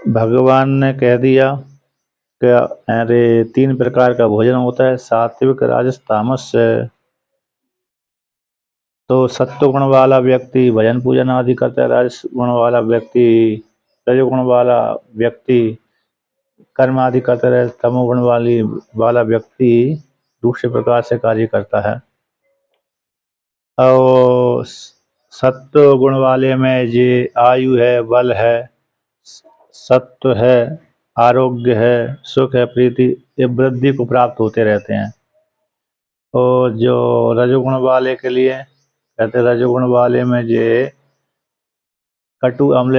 भगवान ने कह दिया कि अरे 3 प्रकार का भोजन होता है, सात्विक, राजस, तामस। तो सत्व गुण वाला व्यक्ति भजन पूजन आदि करता है, राजस गुण वाला व्यक्ति, रजोगुण वाला व्यक्ति कर्म आदि करता है, तमोगुण वाला व्यक्ति दूसरे प्रकार से कार्य करता है। और सत्व गुण वाले में ये आयु है, बल है, सत्व है, आरोग्य है, सुख है, प्रीति, ये वृद्धि को प्राप्त होते रहते हैं। और जो रजोगुण वाले के लिए कहते रजोगुण वाले में ये कटु, अम्ल,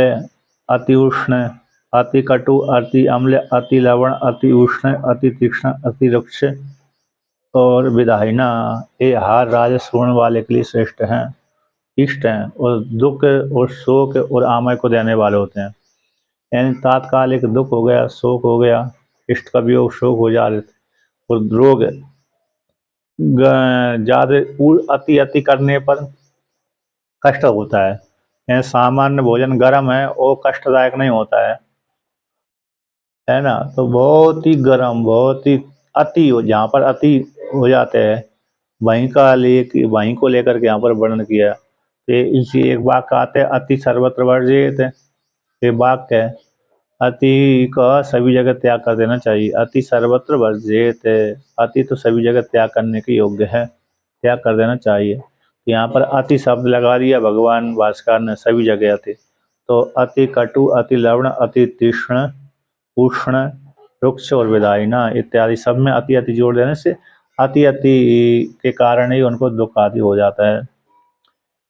अति उष्ण, अति कटु, अति अम्ल, अति लवण, अति उष्ण, अति तीक्ष्ण, अति रुक्ष और विदाहिना, ये आहार राजस गुण वाले के लिए श्रेष्ठ हैं, इष्ट हैं और दुख और शोक और आमय को देने वाले होते हैं। यानी तात्कालिक दुख हो गया, शोक हो गया, इष्ट का वियोग, शोक हो जाए और रोग ज़्यादा अति अति करने पर कष्ट होता है। यानी सामान्य भोजन गर्म है वो कष्टदायक नहीं होता है ना। तो बहुत ही गर्म, बहुत ही अति हो, जहाँ पर अति हो जाते हैं वहीं को लेकर के यहाँ पर वर्णन किया। तो इसी एक वाक्य आते हैं, अति सर्वत्र वर्जित, ये वाक्य है, अति का सभी जगह त्याग कर देना चाहिए। अति सर्वत्र वर्जित, अति तो सभी जगह त्याग करने के योग्य है, त्याग कर देना चाहिए। यहाँ पर अति शब्द लगा दिया भगवान भास्कर ने, सभी जगह अति। तो अति कटु, अति लवण, अति तीक्ष्ण, उष्ण, रुक्ष और विदाहिना इत्यादि सब में अति अति जोड़ देने से अति अति के कारण ही उनको दुख आदि हो जाता है।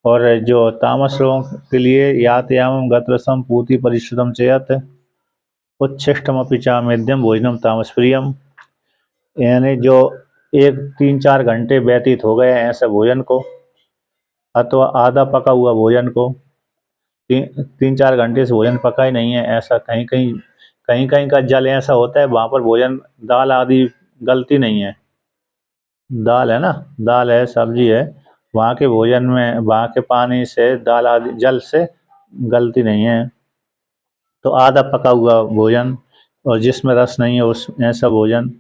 और जो तामस लोगों के लिए यातयाम गतरसम पूति परिश्रुतम चेयत उच्छिष्टमपि चामेद्यम भोजनम तामस प्रियम, यानी जो 3-4 घंटे व्यतीत हो गए हैं ऐसे भोजन को, अथवा आधा पका हुआ भोजन को, 3-4 घंटे से भोजन पका ही नहीं है, ऐसा कहीं कहीं का जल ऐसा होता है वहाँ पर भोजन दाल आदि गलती नहीं है, दाल है ना, दाल है, सब्जी है, वहाँ के भोजन में वहाँ के पानी से दाल आदि जल से गलती नहीं है। तो आधा पका हुआ भोजन और जिसमें रस नहीं है उस ऐसा भोजन,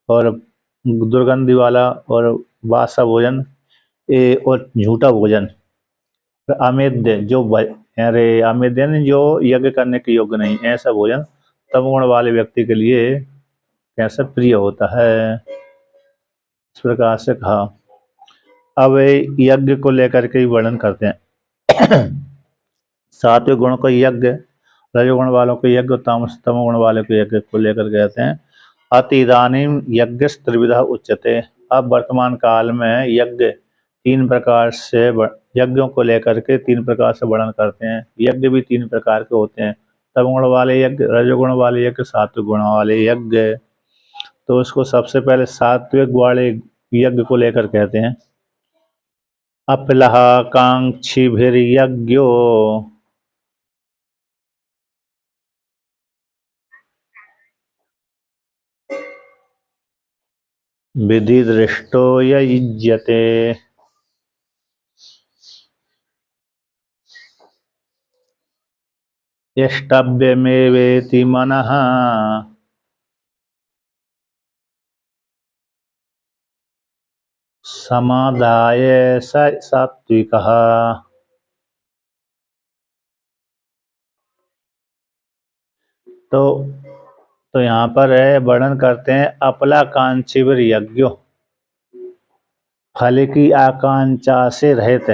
और दुर्गंधी वाला और बासा भोजन, और झूठा भोजन, अमेध्य जो अरे अमेध्य नहीं, जो यज्ञ करने के योग्य नहीं, ऐसा भोजन तमोगुण वाले व्यक्ति के लिए कैसा प्रिय होता है, इस प्रकार से कहा। अब यज्ञ को लेकर के ही वर्णन करते हैं। सात्विक गुण को यज्ञ, रजोगुण वालों को यज्ञ, तमोगुण वाले को यज्ञ को लेकर कहते हैं। अति इदानीम यज्ञ त्रिविधा उच्यते, अब वर्तमान काल में यज्ञ 3 प्रकार से, यज्ञों को लेकर के 3 प्रकार से वर्णन करते हैं। यज्ञ भी 3 प्रकार के होते हैं, तमोगुण वाले यज्ञ, रजोगुण वाले यज्ञ, सात्विक गुण वाले यज्ञ। तो उसको सबसे पहले सात्विक वाले यज्ञ को लेकर कहते हैं। अपलह कांक्षिभिर्यज्ञो विधिदृष्टो युज्यते, यष्टव्यमेवेति मनः समादाय स सात्विकः। तो यहाँ पर है वर्णन करते हैं, अपला कांक्षिभिर यज्ञो, फल की आकांक्षा से रहित,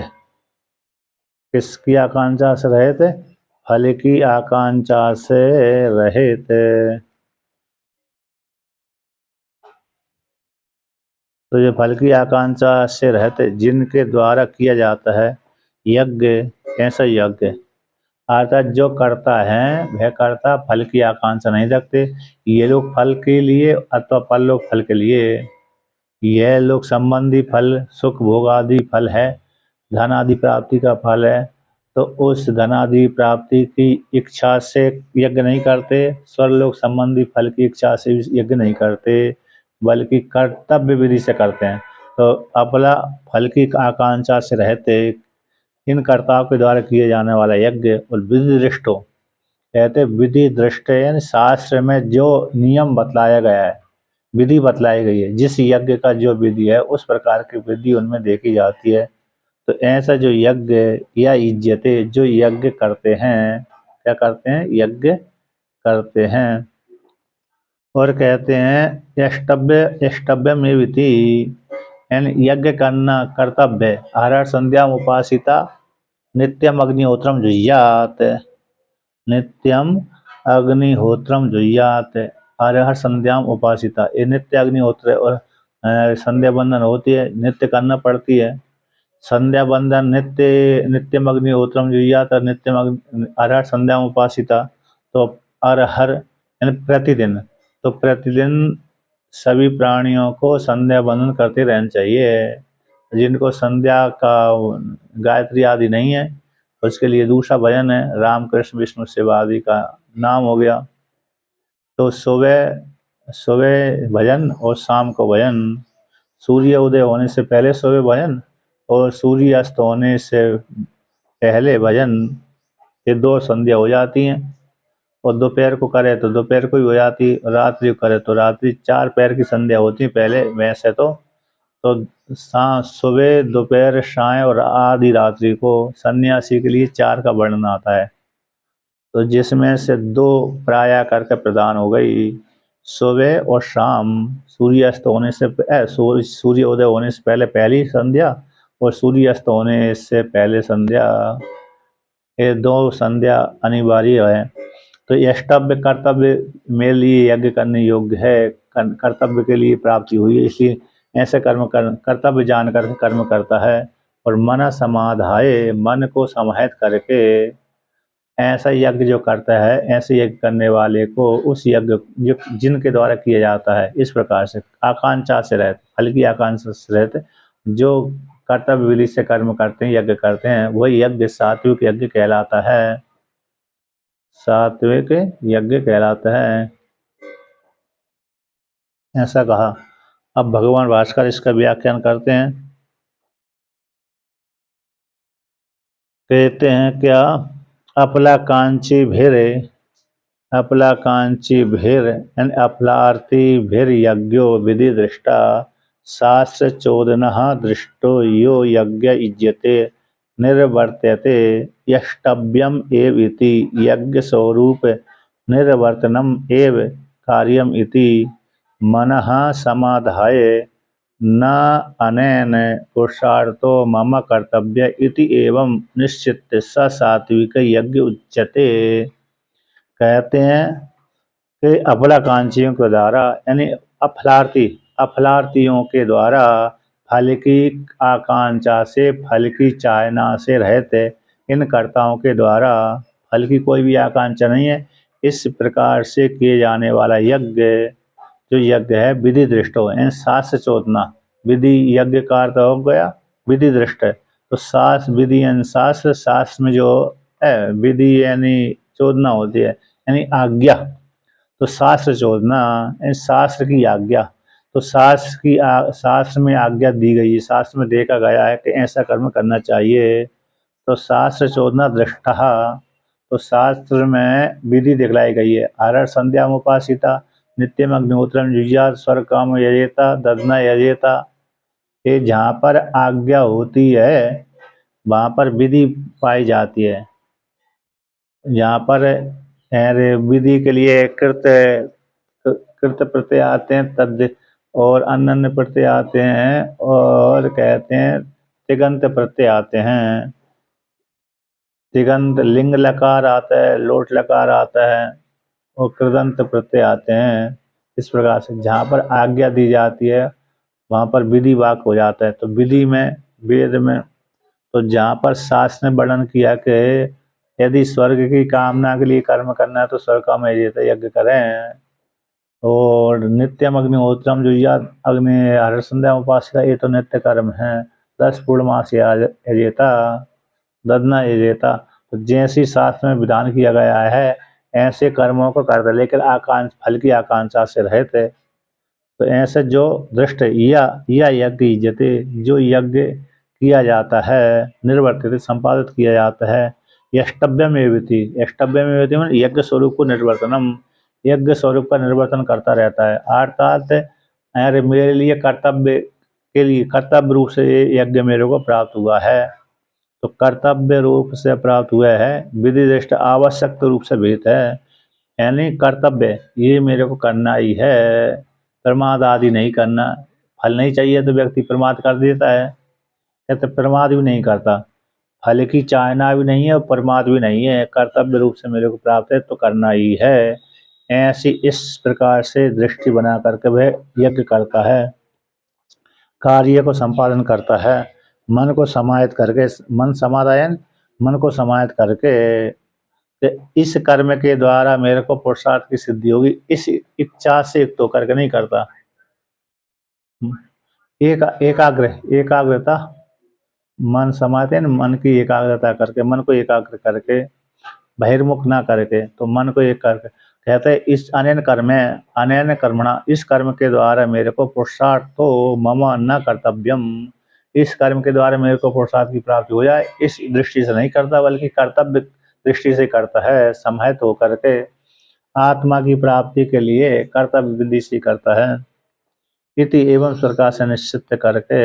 किसकी आकांक्षा से रहित, फल की आकांक्षा से रहित। तो ये फल की आकांक्षा से रहते जिनके द्वारा किया जाता है यज्ञ, कैसा यज्ञ, अर्थात जो करता है वह करता फल की आकांक्षा नहीं रखते। ये लोग फल के लिए अथवा फल लोग फल के लिए, यह लोग संबंधी फल, सुख भोग आदि फल है, धन आदि प्राप्ति का फल है, तो उस धन आदि प्राप्ति की इच्छा से यज्ञ नहीं करते, स्वर्लोक संबंधी फल की इच्छा से यज्ञ नहीं करते, बल्कि कर्तव्य विधि से करते हैं। तो अपना फल की आकांक्षा से रहते इन कर्ताओं के द्वारा किए जाने वाला यज्ञ और विधिदृष्टो, कहते विधि दृष्ट यानी शास्त्र में जो नियम बतलाया गया है, विधि बतलाई गई है, जिस यज्ञ का जो विधि है उस प्रकार की विधि उनमें देखी जाती है। तो ऐसा जो यज्ञ या इज्जतें जो यज्ञ करते हैं, क्या करते हैं, यज्ञ करते हैं। और कहते हैं यष्टव्य यष्टव्य में विधि यानी यज्ञ करना कर्तव्य। आहार संध्या उपासिता नित्यम अग्निहोत्रम जुह्यात, नित्यम अग्निहोत्रम जुह्यात। आहार संध्याम उपासिता, ये नित्य अग्निहोत्र और संध्या बंधन होती है, नित्य करना पड़ती है। संध्या बंधन नित्यम अग्निहोत्रम जुह्यात और नित्यम आहार संध्याम उपासिता। तो अरहर यानी प्रतिदिन, तो प्रतिदिन सभी प्राणियों को संध्या बंदन करते रहना चाहिए। जिनको संध्या का गायत्री आदि नहीं है उसके लिए दूसरा भजन है राम कृष्ण विष्णु शिव आदि का नाम हो गया। तो सुबह सुबह भजन और शाम को भजन, सूर्य उदय होने से पहले सुबह भजन और सूर्य अस्त होने से पहले भजन, ये दो संध्या हो जाती हैं। और दोपहर को करे तो दोपहर को ही हो जाती, रात्रि को करे तो रात्रि, 4 पहर की संध्या होती है पहले वैसे तो सुबह दोपहर शाम और आधी रात्रि को सन्यासी के लिए 4 का वर्णन आता है। तो जिसमें से 2 प्राय करके प्रदान हो गई, सुबह और शाम सूर्यास्त होने से सूर्य उदय होने से पहले पहली संध्या और सूर्यास्त होने से पहले संध्या, ये 2 संध्या अनिवार्य है। तो यष्टव्य कर्तव्य मेरे लिए यज्ञ करने योग्य है, कर्तव्य के लिए प्राप्ति हुई है, इसलिए ऐसे कर्तव्य जान कर कर्म करता है। और मन समाधाय, मन को समाहित करके ऐसा यज्ञ जो करता है, ऐसे यज्ञ करने वाले को उस यज्ञ जिनके द्वारा किया जाता है इस प्रकार से आकांक्षा से रहते, फल की आकांक्षा से रहते, जो कर्तव्य विधि से कर्म करते हैं, यज्ञ करते हैं, वही यज्ञ सात्विक यज्ञ कहलाता है, सात्विक यज्ञ कहलाता है, ऐसा कहा। अब भगवान भास्कर इसका व्याख्यान करते हैं। कहते हैं क्या, अपला कांची भेरे, अपला कांची भेर यानी अपलार्थी भेर यज्ञो विधि दृष्टा शास्त्र चोदन दृष्टो यो यज्ञ इज्यते निर्वर्त्यते यष्टव्यम एव इति यज्ञ स्वरूप निर्वर्तनम एव कार्यम इति मनः समाधाय न अनेन पुरुषार्थो मम कर्तव्य इति एवं निश्चित स सात्विक यज्ञ उच्यते। कहते हैं कि अपलाकांक्षियों के द्वारा यानी अफलार्थियों के द्वारा फल की आकांक्षा से, फल की चाहना से रहते इन कर्ताओं के द्वारा फल की कोई भी आकांक्षा नहीं है, इस प्रकार से किए जाने वाला यज्ञ जो यज्ञ है विधि दृष्ट हो, शास्त्र चोदना, विधि यज्ञ का अर्थ हो गया विधि दृष्ट है। तो शास्त्र विधि यानी शास्त्र, शास्त्र में जो है विधि यानी चोदना होती है यानी आज्ञा, तो शास्त्र चोदना यानी शास्त्र की आज्ञा। तो शास्त्र में आज्ञा दी गई है, शास्त्र में देखा गया है कि ऐसा कर्म करना चाहिए, तो शास्त्र चोदना दृष्टा, तो शास्त्र में विधि दिखलाई गई है। आहार संध्या उपासिता नित्यम अग्निहोत्रम जुह्यात स्वर्ग काम यजेता ददना यजेता, ये जहाँ पर आज्ञा होती है वहाँ पर विधि पाई जाती है। यहाँ पर विधि के लिए कृत प्रत्यय आते हैं, तद और अन्य प्रत्यय आते हैं, और कहते हैं तिगंत प्रत्यय आते हैं। तिगंत लिंग लकार आता है, लोट लकार आता है और कृदंत प्रत्यय आते हैं। इस प्रकार से जहाँ पर आज्ञा दी जाती है वहाँ पर विधि वाक हो जाता है। तो विधि में, वेद में, तो जहाँ पर शास्त्र ने वर्णन किया कि यदि स्वर्ग की कामना के लिए कर्म करना है तो स्वर्ग का यज्ञ करें, और नित्यम अग्निहोत्रम जुह्यात अग्नि आहार संध्या उपासिता, ये तो नित्य कर्म है। 10 पूर्णमास यजेता ददना यजेता, तो जैसी शास्त्र में विधान किया गया है ऐसे कर्मों को करते, लेकिन फल की आकांक्षा से रहते। तो ऐसे जो दृष्ट या यज्ञ इज्जते, जो यज्ञ किया जाता है निर्वर्तित संपादित किया जाता है, यष्टव्यमेवेति, यष्टव्यमेवेति मतलब यज्ञ स्वरूप को निर्वर्तनम, यज्ञ स्वरूप का निर्वर्तन करता रहता है। अर्थात अरे मेरे लिए कर्तव्य के लिए कर्तव्य रूप से ये यज्ञ मेरे को प्राप्त हुआ है, तो कर्तव्य रूप से प्राप्त हुआ है, विधि दृष्ट आवश्यक रूप से विहित है, यानी कर्तव्य ये मेरे को करना ही है, प्रमाद आदि नहीं करना। फल नहीं चाहिए तो व्यक्ति प्रमाद कर देता है, कहते प्रमाद भी नहीं करता, फल की चाहना भी नहीं है और प्रमाद भी नहीं है, कर्तव्य रूप से मेरे को प्राप्त है तो करना ही है। ऐसी इस प्रकार से दृष्टि बना करके वह यज्ञ करता है, कार्य को संपादन करता है, मन को समाहित करके, मन समाधान, मन को समाहित करके कि इस कर्म के द्वारा मेरे को पुरुषार्थ की सिद्धि होगी, इस इच्छा से युक्त होकर के नहीं करता। एकाग्र एकाग्रता, मन समाते हैं, मन की एकाग्रता करके, मन को एकाग्र करके, बहिर्मुख ना करके, तो मन को एक करके कहते हैं इस अनैन कर्म अनैन कर्मणा, इस कर्म के द्वारा मेरे को पुरुषार्थ तो मम न कर्तव्यम, इस कर्म के द्वारा मेरे को पुरुषार्थ की प्राप्ति हो जाए इस दृष्टि से नहीं करता, बल्कि कर्तव्य दृष्टि से करता है, समाहित होकर के आत्मा की प्राप्ति के लिए कर्तव्य विधि से करता है। इति एवं प्रकार से निश्चित करके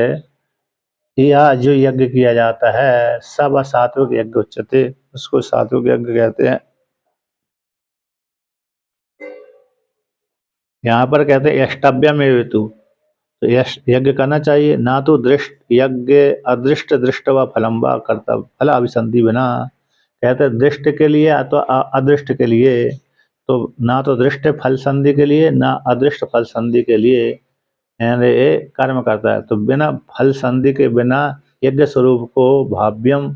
यह जो यज्ञ किया जाता है सब सात्विक यज्ञ उच्चते, उसको सात्विक यज्ञ कहते हैं। यहाँ पर कहते हैं यष्टव्यम हेतु, तो यज्ञ करना चाहिए, ना तो दृष्ट यज्ञ अदृष्ट दृष्ट व फलम व कर्तव्य फल अभिसंधि बिना, कहते हैं दृष्ट के लिए या तो अदृष्ट के लिए, तो ना तो दृष्ट फल संधि के लिए ना अदृष्ट फल संधि के लिए यानी कर्म करता है, तो बिना फल संधि के बिना यज्ञ स्वरूप को भाव्यम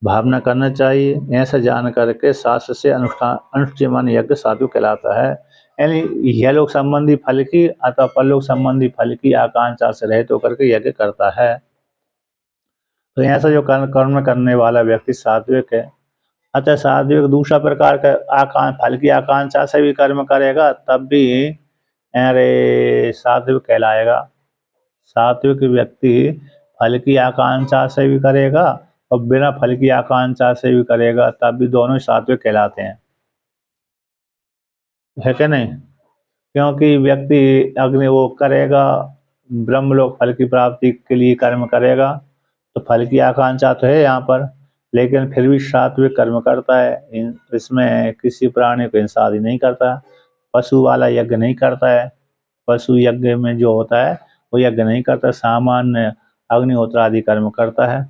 भावना करना चाहिए, ऐसा जान करके शास्त्र से अनुष्ठान अनुष्ठेयमान यज्ञ साधु कहलाता है। यानी यह लोग संबंधी फल की अथवा परलोक संबंधी फल की आकांक्षा से रहित होकर के यज्ञ करता है। तो ऐसा जो कर्म करने वाला व्यक्ति सात्विक है। अतः सात्विक दूसरा प्रकार का फल की आकांक्षा से भी कर्म करेगा तब भी अरे सात्विक कहलाएगा। सात्विक व्यक्ति फल की आकांक्षा से भी करेगा और बिना फल की आकांक्षा से भी करेगा तब भी दोनों सात्विक कहलाते हैं, है क्या नहीं? क्योंकि व्यक्ति अग्नि वो करेगा, ब्रह्मलोक फल की प्राप्ति के लिए कर्म करेगा, तो फल की आकांक्षा तो है यहाँ पर, लेकिन फिर भी सात्विक कर्म करता है, इसमें किसी प्राणी को हिंसा आदि नहीं करता, पशु वाला यज्ञ नहीं करता है, पशु यज्ञ में जो होता है वो यज्ञ नहीं करता, सामान्य अग्निहोत्र आदि कर्म करता है।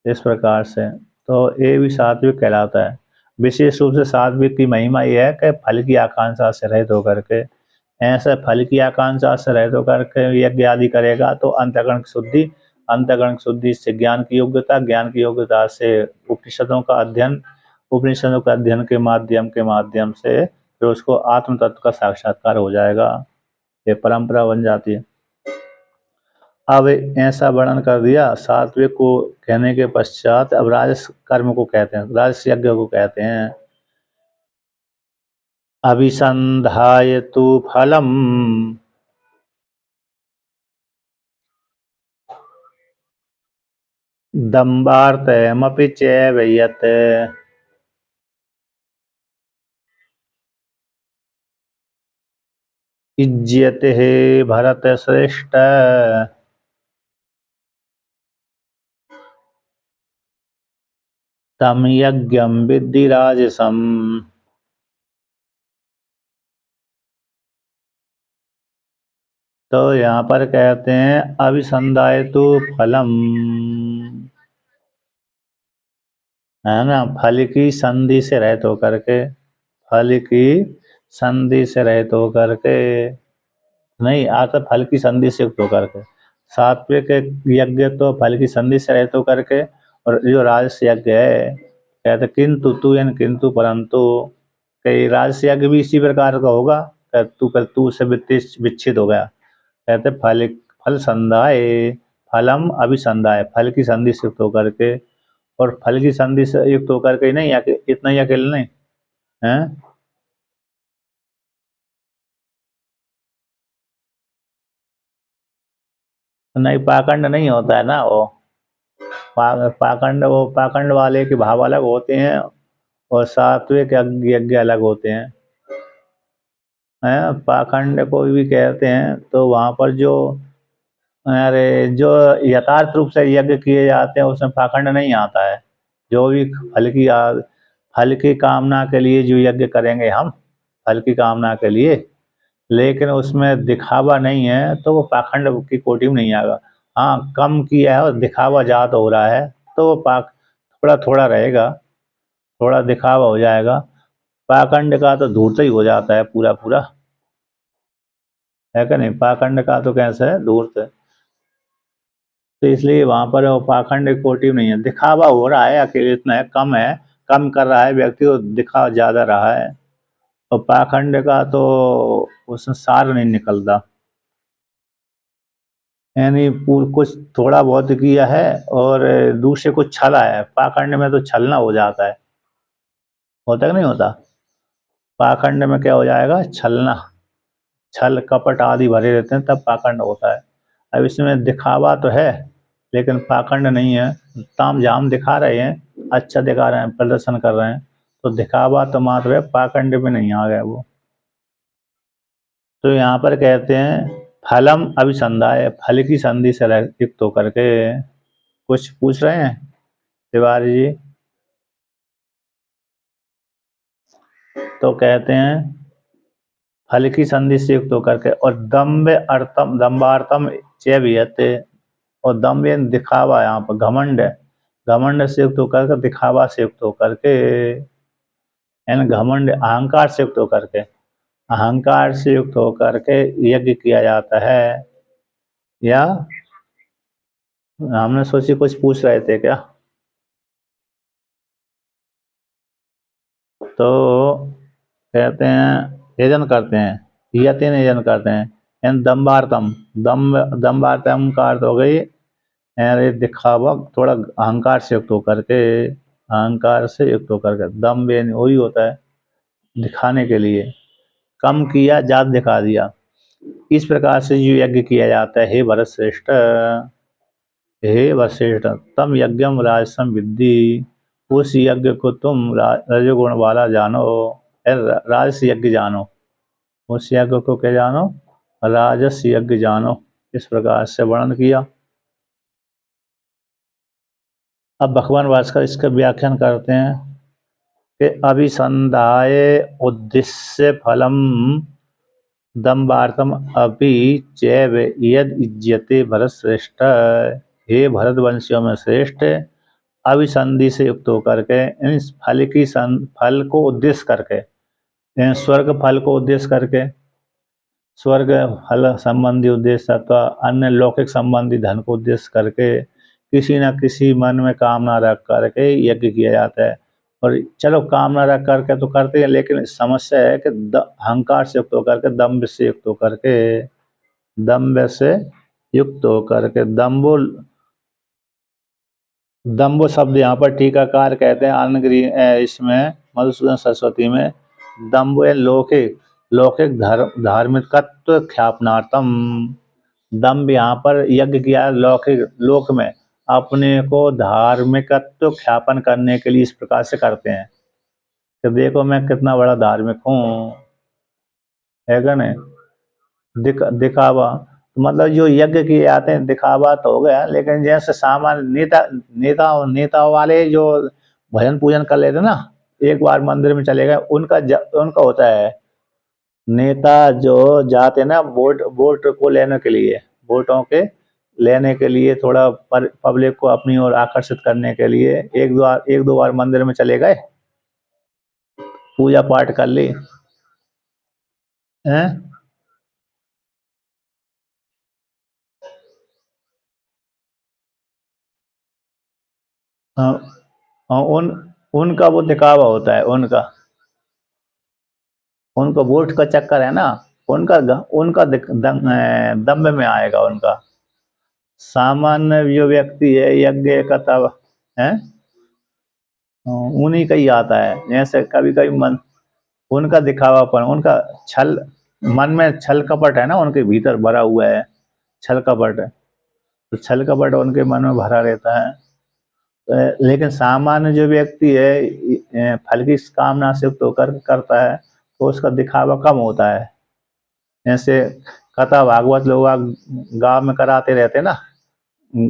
इस प्रकार से तो ये भी सात्विक कहलाता है। विशेष रूप से सात्विक की महिमा यह है कि फल की आकांक्षा से रहित होकर के, ऐसे फल की आकांक्षा से रहित होकर के यज्ञ आदि करेगा तो अंतःकरण की शुद्धि, अंतःकरण की शुद्धि से ज्ञान की योग्यता, ज्ञान की योग्यता से उपनिषदों का अध्ययन, उपनिषदों के अध्ययन के माध्यम से फिर उसको आत्म तत्व का साक्षात्कार हो जाएगा, ये परंपरा बन जाती है। अब ऐसा वर्णन कर दिया सात्विक को कहने के पश्चात अब राजस कर्म को कहते हैं, राजस यज्ञ को कहते हैं। अभिसंधाय तु फलम दम्बार्तमपि चैव यत् इज्यते भरतश्रेष्ठ तं यज्ञं विद्धि राजसम्। तो यहाँ पर कहते हैं अभिसंधाय तु फलम, है ना, फल की संधि से रहित होकर के, फल की संधि से रहित होकर के नहीं आता, फल की संधि से युक्त होकर के, सात्विक यज्ञ तो फल की संधि से रहित होकर के, और जो राजस यज्ञ है कहते किंतु तू यानी किंतु परंतु, कई राजस यज्ञ भी इसी प्रकार का होगा, तू से विच्छित हो गया, कहते फल फल संधाय फलम अभिसंधाय, फल की संधि से युक्त होकर के, और फल की संधि से युक्त होकर के नहीं, इतना ही अकेले नहीं है, नहीं पाखंड नहीं होता है ना वो, पाखंड वो पाखंड वाले के भाव अलग होते हैं और सात्विक यज्ञ अलग होते हैं। पाखंड को भी कहते हैं। तो वहाँ पर जो अरे जो यथार्थ रूप से यज्ञ किए जाते हैं उसमें पाखंड नहीं आता है। जो भी फल की कामना के लिए जो यज्ञ करेंगे हम, फल की कामना के लिए, लेकिन उसमें दिखावा नहीं है तो वो पाखंड की कोटि में नहीं आएगा। हाँ, कम किया है और दिखावा ज़्यादा हो रहा है तो वो पाक थोड़ा थोड़ा रहेगा, थोड़ा दिखावा हो जाएगा। पाखंड का तो धूर्त ही हो जाता है पूरा पूरा, है कि नहीं? पाखंड का तो कैसे है, धूर्त है। तो इसलिए वहाँ पर वो पाखंड कोटि नहीं है, दिखावा हो रहा है, अकेले इतना है, कम कर रहा है व्यक्ति को, दिखा ज़्यादा रहा है। और पाखंड का तो उसमें सार नहीं निकलता, यानी कुछ थोड़ा बहुत किया है और दूसरे को छला है। पाखंड में तो छलना हो जाता है, होता है कि नहीं होता? पाखंड में क्या हो जाएगा, छलना, छल कपट आदि भरे रहते हैं, तब पाखंड होता है। अब इसमें दिखावा तो है लेकिन पाखंड नहीं है। ताम झाम दिखा रहे हैं, अच्छा दिखा रहे हैं, प्रदर्शन कर रहे हैं, तो दिखावा तो मात्र है, पाखंड में नहीं आ गया वो। तो यहाँ पर कहते हैं फलम अभिसंधाय, फल की संधि से युक्त होकर के। कुछ पूछ रहे हैं तिवारी जी? तो कहते हैं फल की संधि से युक्त होकर के, और दम्बार्थम चेवियते, और दम्भ यानी दिखावा, यहाँ पर घमंड है, घमंड से युक्त होकर के, दिखावा से युक्त होकर के, यानी घमंड अहंकार से युक्त होकर के, अहंकार से युक्त होकर के यज्ञ किया जाता है। या हमने सोची कुछ पूछ रहे थे क्या? तो कहते हैं यजन करते हैं, यतिन यजन करते हैं, यानी दम्बार्थम, दम्बार्थम का अर्थ हो गई अरे दिखावा, थोड़ा अहंकार से युक्त होकर के, अहंकार से युक्त होकर के, दम्भ यानी वही होता है दिखाने के लिए, कम किया ज्यादा दिखा दिया। इस प्रकार से जो यज्ञ किया जाता है, हे भरत श्रेष्ठ, हे वशिष्ठ, तम यज्ञम राजसम विद्धि, उस यज्ञ को तुम रजोगुण वाला जानो, राजस यज्ञ जानो, उस यज्ञ को क्या जानो, राजस यज्ञ जानो। इस प्रकार से वर्णन किया। अब भगवान भास्कर इसका व्याख्यान करते हैं कि अभिसंधाय उद्देश्य फलम दम्बार्थम अपि चैव यद इज्यते भरत श्रेष्ठ, हे भरत वंशियों में श्रेष्ठ, अभिसंधि से युक्त होकर के, इस फल को उद्देश्य करके, स्वर्ग फल को उद्देश्य करके, स्वर्ग फल संबंधी उद्देश्य अथवा अन्य लौकिक संबंधी धन को उद्देश्य करके किसी न किसी मन में कामना रख करके यज्ञ किया जाता है। और चलो कामना रख करके तो करते हैं, लेकिन समस्या है कि अहंकार से युक्त होकर के, दम्भ से युक्त होकर के, दम्भ से युक्त होकर के, दम्भो शब्द यहाँ पर टीकाकार कहते हैं अन्नगिरी, इसमें मधुसूदन सरस्वती में, दम्भ लौकिक, लौकिक धार्मिकत्व ख्यापनार्थम, दम्भ यहाँ पर यज्ञ किया लौकिक लोक में अपने को धार्मिकत्व ख्यापन करने के लिए इस प्रकार से करते हैं कि देखो मैं कितना बड़ा धार्मिक हूँ, है क्या नहीं? दिखावा, मतलब जो यज्ञ किए जाते हैं दिखावा तो हो गया, लेकिन जैसे सामान्य नेता वाले जो भजन पूजन कर लेते ना, एक बार मंदिर में चले गए, उनका होता है। नेता जो जाते ना वोट को लेने के लिए, वोटों के लेने के लिए, थोड़ा पब्लिक को अपनी ओर आकर्षित करने के लिए एक दो बार मंदिर में चले गए, पूजा पाठ कर ली, हैं? हाँ, हाँ, उनका वो दिखावा होता है, उनका वोट का चक्कर है ना, उनका दम्भ में आएगा उनका। सामान्य जो व्यक्ति है यज्ञ का तब है, उन्हीं का ही आता है। जैसे कभी कभी मन, उनका दिखावापन, उनका छल, मन में छल कपट है ना, उनके भीतर भरा हुआ है छल कपट, तो छल कपट उनके मन में भरा रहता है। लेकिन सामान्य जो व्यक्ति है फल की कामना से युक्त होकर करता है तो उसका दिखावा कम होता है। ऐसे कथा भागवत लोग गांव में कराते रहते ना,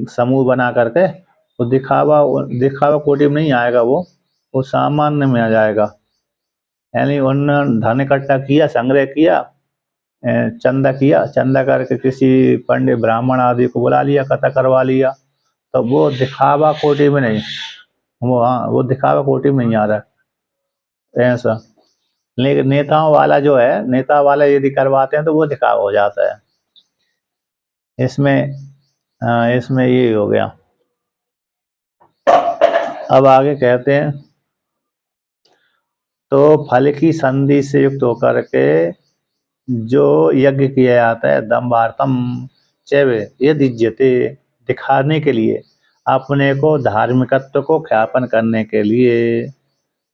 समूह बना करके, तो दिखावा दिखावा कोटि में नहीं आएगा, वो सामान्य में आ जाएगा। यानी उन्होंने धन इकट्ठा किया, संग्रह किया, चंदा किया, चंदा करके किसी पंडित ब्राह्मण आदि को बुला लिया, कथा करवा लिया, तो वो दिखावा कोटि में नहीं, वो दिखावा कोटि में नहीं आ रहा है ऐसा। लेकिन नेताओं वाला जो है, नेता वाला यदि करवाते हैं तो वो दिखावा हो जाता है इसमें। इसमें ये हो गया। अब आगे कहते हैं, तो फल की संधि से युक्त होकर के जो यज्ञ किया जाता है, दम्भार्थम चैवे ये दिज्यते, दिखाने के लिए, अपने को धार्मिकत्व को ख्यापन करने के लिए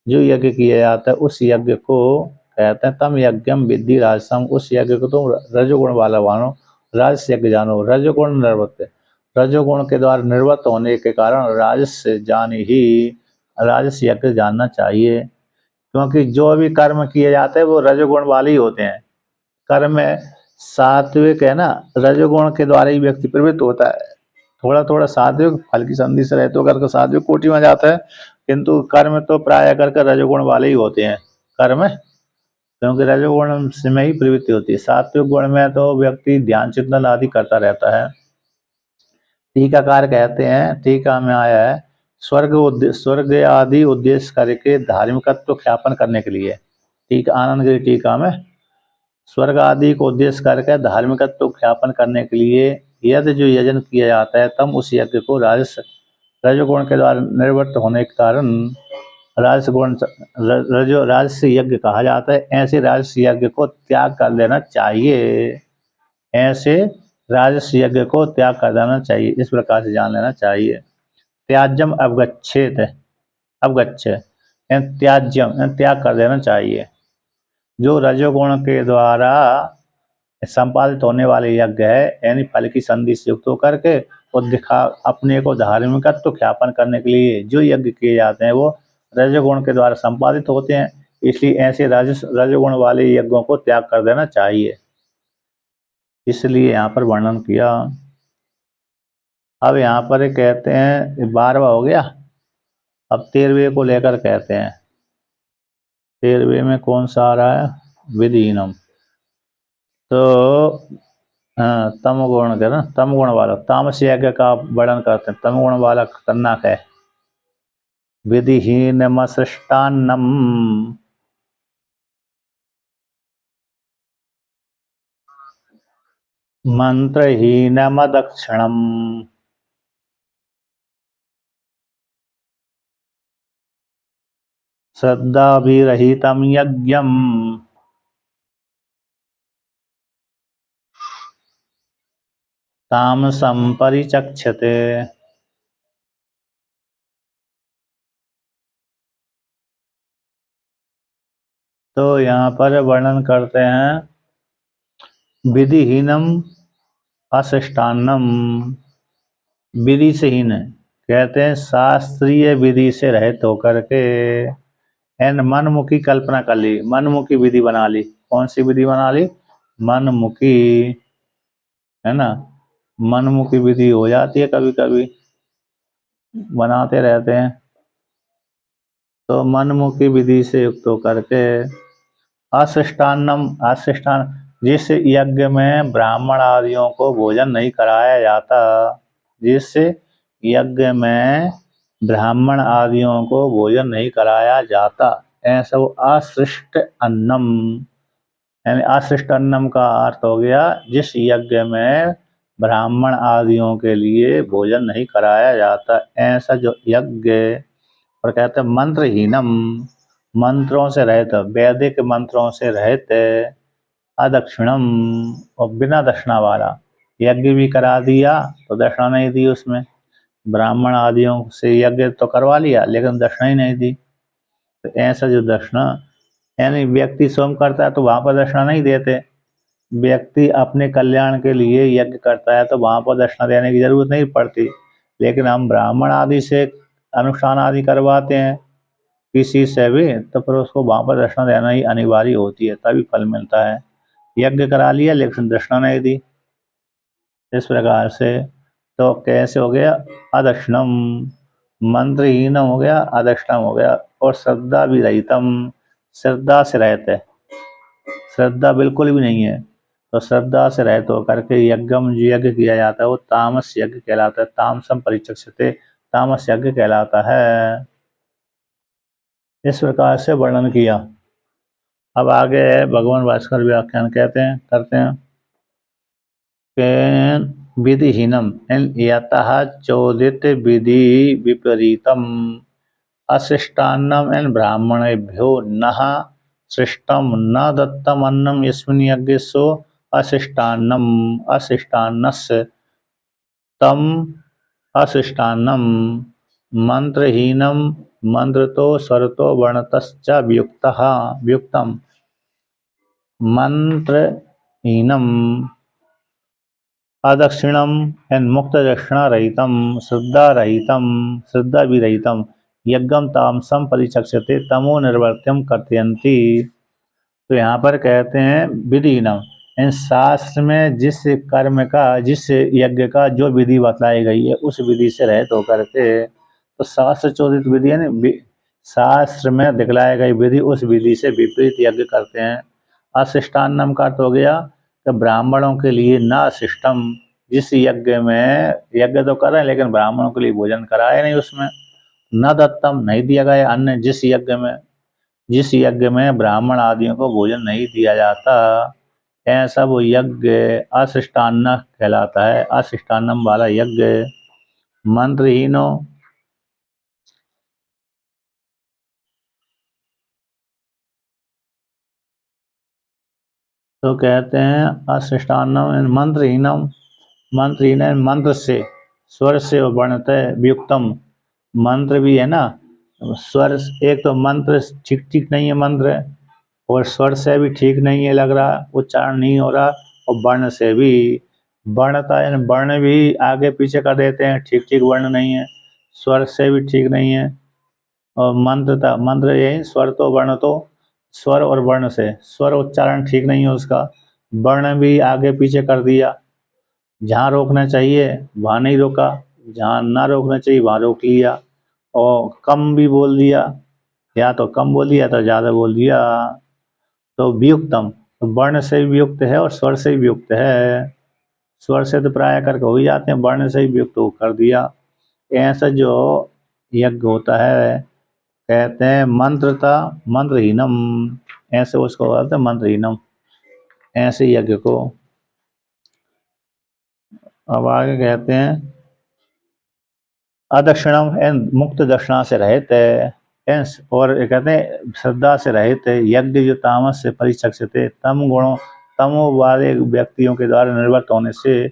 जो यज्ञ किया जाता है, उस यज्ञ को कहते हैं तम यज्ञम विद्धि राजसम। उस यज्ञ को तुम रजोगुण वाला मानो, राजस यज्ञ जानो। रजोगुण निर्वृत्त, रजोगुण के द्वारा निर्वृत्त होने के कारण राजस जान ही, राजस यज्ञ जानना चाहिए। क्योंकि जो भी कर्म किए जाते हैं वो रजोगुण वाले ही होते हैं। कर्म में सात्विक है ना, रजोगुण के द्वारा ही व्यक्ति प्रवृत्त होता है। थोड़ा थोड़ा सात्विक फल की संधि से रहते होकर सात्विक कोटि में जाता है, किंतु कर्म तो प्राय करके रजोगुण वाले ही होते हैं कर्म, क्योंकि रजोगुण में ही प्रवृत्ति होती है। सात्विक गुण में तो व्यक्ति ध्यान चिंतन आदि करता रहता है। टीकाकार कहते हैं, टीका में आया है, स्वर्ग आदि उद्देश्य करके धार्मिकत्व ख्यापन करने के लिए। टीका आनंद गिरी टीका में, स्वर्ग आदि को उद्देश्य करके धार्मिकत्व ख्यापन करने के लिए यदि जो यजन किया जाता है, तब उस यज्ञ को रजोगुण के द्वारा निर्वृत्त होने के कारण राजगुण राजस यज्ञ कहा जाता है। ऐसे राजस यज्ञ को त्याग कर देना चाहिए, ऐसे राजस यज्ञ को त्याग कर देना चाहिए, इस प्रकार से जान लेना चाहिए। त्याज्यम अवगच्छेत, अवगच्छ त्याज्यम त्याग कर देना चाहिए। जो रजोगुण के द्वारा संपादित होने वाले यज्ञ है, यानी फल की संधि से युक्त होकर के और दिखा अपने को धार्मिकत्व ख्यापन करने के लिए जो यज्ञ किए जाते हैं वो रजोगुण के द्वारा संपादित होते हैं, इसलिए ऐसे रजोगुण वाले यज्ञों को त्याग कर देना चाहिए, इसलिए यहाँ पर वर्णन किया। अब यहाँ पर कहते हैं 12वां हो गया, अब 13वें को लेकर कहते हैं। 13वें में कौन सा आ रहा है, विधिहीनम। तो तम गुण के ना, तम गुण वाला तामस यज्ञ का वर्णन करते हैं। तम गुण वाला करना है विधिहीन मसृष्टान्नम, मंत्रहीन मदक्षिणम, श्रद्धाभिरहितम यज्ञम, तामसम परिचक्षते। तो यहाँ पर वर्णन करते हैं, विधिहीनम अशिष्टान्नम, विधि से हीन कहते हैं शास्त्रीय विधि से रहित होकर के एन मनमुखी कल्पना कर ली, मनमुखी विधि बना ली। कौन सी विधि बना ली, मनमुखी, है ना, मनमुखी विधि हो जाती है, कभी कभी बनाते रहते हैं। तो मनमुखी विधि से युक्त होकर के अशिष्टान्नम, अशिष्टान जिस यज्ञ में ब्राह्मण आदियों को भोजन नहीं कराया जाता, जिस यज्ञ में ब्राह्मण आदियों को भोजन नहीं कराया जाता, ऐसा वो अशिष्ट अन्नम, यानी अशिष्ट अन्नम का अर्थ हो गया जिस यज्ञ में ब्राह्मण आदियों के लिए भोजन नहीं कराया जाता, ऐसा जो यज्ञ। और कहते हैं मंत्रहीनम, मंत्रों से रहित, वैदिक मंत्रों से रहित, अदक्षिणम और बिना दक्षिणा वाला। यज्ञ भी करा दिया तो दक्षिणा नहीं दी, उसमें ब्राह्मण आदियों से यज्ञ तो करवा लिया लेकिन दक्षिणा ही नहीं दी। तो ऐसा जो दक्षिणा, यानी व्यक्ति स्वयं करता है तो वहाँ पर दक्षिणा नहीं देते, व्यक्ति अपने कल्याण के लिए यज्ञ करता है तो वहाँ पर दक्षिणा देने की जरूरत नहीं पड़ती। लेकिन हम ब्राह्मण आदि से अनुष्ठान आदि करवाते हैं किसी से भी, तो फिर उसको वहाँ पर दक्षिणा देना ही अनिवार्य होती है, तभी फल मिलता है। यज्ञ करा लिया लेकिन दक्षिणा नहीं दी, इस प्रकार से तो कैसे हो गया, अदक्षिणम, मंत्रहीनम हो गया, अदक्षिणम हो गया। और श्रद्धा भी रहितम, श्रद्धा से रहित है, श्रद्धा बिल्कुल भी नहीं है, तो श्रद्धा से रहित होकर के यज्ञम जो यज्ञ किया जाता है वो तामस यज्ञ कहलाता है, तामसम परिचक्षते, तामस यज्ञ कहलाता है। इस प्रकार से वर्णन किया। अब आगे भगवान भास्कर व्याख्यान कहते हैं करते हैं कि विधिहीनम यतः चोदित विधि विपरीतम अशिष्टान्नम एन ब्राह्मणेभ्यो नः सृष्टम न दत्तम अन्नम यस्मिन् यज्ञे सो अशिष्टान्नम अशिष्टान्नस्य तम अशिष्टान्नम मंत्रहीनम मंत्रतो स्वरतो वर्णतश्च वियुक्तः वियुक्तम मंत्रहीनम अदक्षिणम एन मुक्त दक्षिणा रहितम श्रद्धा रहितम, श्रद्धा भी रहितम यज्ञम तामसम परिचक्षते तमो निर्वर्त्यम कर्तयन्ति। तो यहाँ पर कहते हैं विधिहीनम, इन शास्त्र में जिस कर्म का, जिस यज्ञ का जो विधि बताई गई है उस विधि से रहित होकर के, तो शास्त्र चोदित विधि है ना, शास्त्र में दिखलाई गई विधि उस विधि से विपरीत यज्ञ करते हैं। अशिष्टान्नम का अर्थ हो गया कि ब्राह्मणों के लिए न अशिष्टम, जिस यज्ञ में यज्ञ तो कर रहे हैं लेकिन ब्राह्मणों के लिए भोजन कराए नहीं, उसमें न दत्तम नहीं दिया गया अन्न, जिस यज्ञ में ब्राह्मण आदियों को भोजन नहीं दिया जाता, ऐसा वो यज्ञ अशिष्टान्न कहलाता है, अशिष्टान्नम वाला यज्ञ। मंत्रहीनो, तो कहते हैं अशिष्टान्नम मंत्रहीनम, मंत्रहीन मंत्र से, स्वर से वर्णतः वियुक्तम, मंत्र भी है ना, स्वर, एक तो मंत्र ठीक ठीक नहीं है मंत्र, और स्वर से भी ठीक नहीं है लग रहा, उच्चारण नहीं हो रहा, और वर्ण से भी, वर्णता है वर्ण भी आगे पीछे कर देते हैं, ठीक ठीक वर्ण नहीं है, स्वर से भी ठीक नहीं है, और मंत्रता, मंत्र यही स्वर तो वर्ण तो, स्वर और वर्ण से, स्वर उच्चारण ठीक नहीं है उसका, वर्ण भी आगे पीछे कर दिया, जहाँ रोकना चाहिए वहाँ नहीं रोका, जहाँ ना रोकना चाहिए वहाँ रोक लिया, और कम भी बोल दिया, या तो कम बोल दिया तो ज़्यादा बोल दिया। तो वियुक्तम, तो वर्ण से भी वियुक्त है और स्वर से भी वियुक्त है, स्वर से तो प्राय करके हो ही जाते हैं, वर्ण से ही वियुक्त हो कर दिया। ऐसा जो यज्ञ होता है कहते हैं मंत्रता मंत्रहीनम, ऐसे उसको कहते हैं मंत्रहीनम, ऐसे यज्ञ को। अब आगे कहते हैं अदक्षिणम एन मुक्त दक्षिणा से रहित है, और कहते हैं श्रद्धा से रहित है यज्ञ जो तामस से परिचक्षते, तम गुणों, तमो वाले व्यक्तियों के द्वारा निर्वृत्त होने से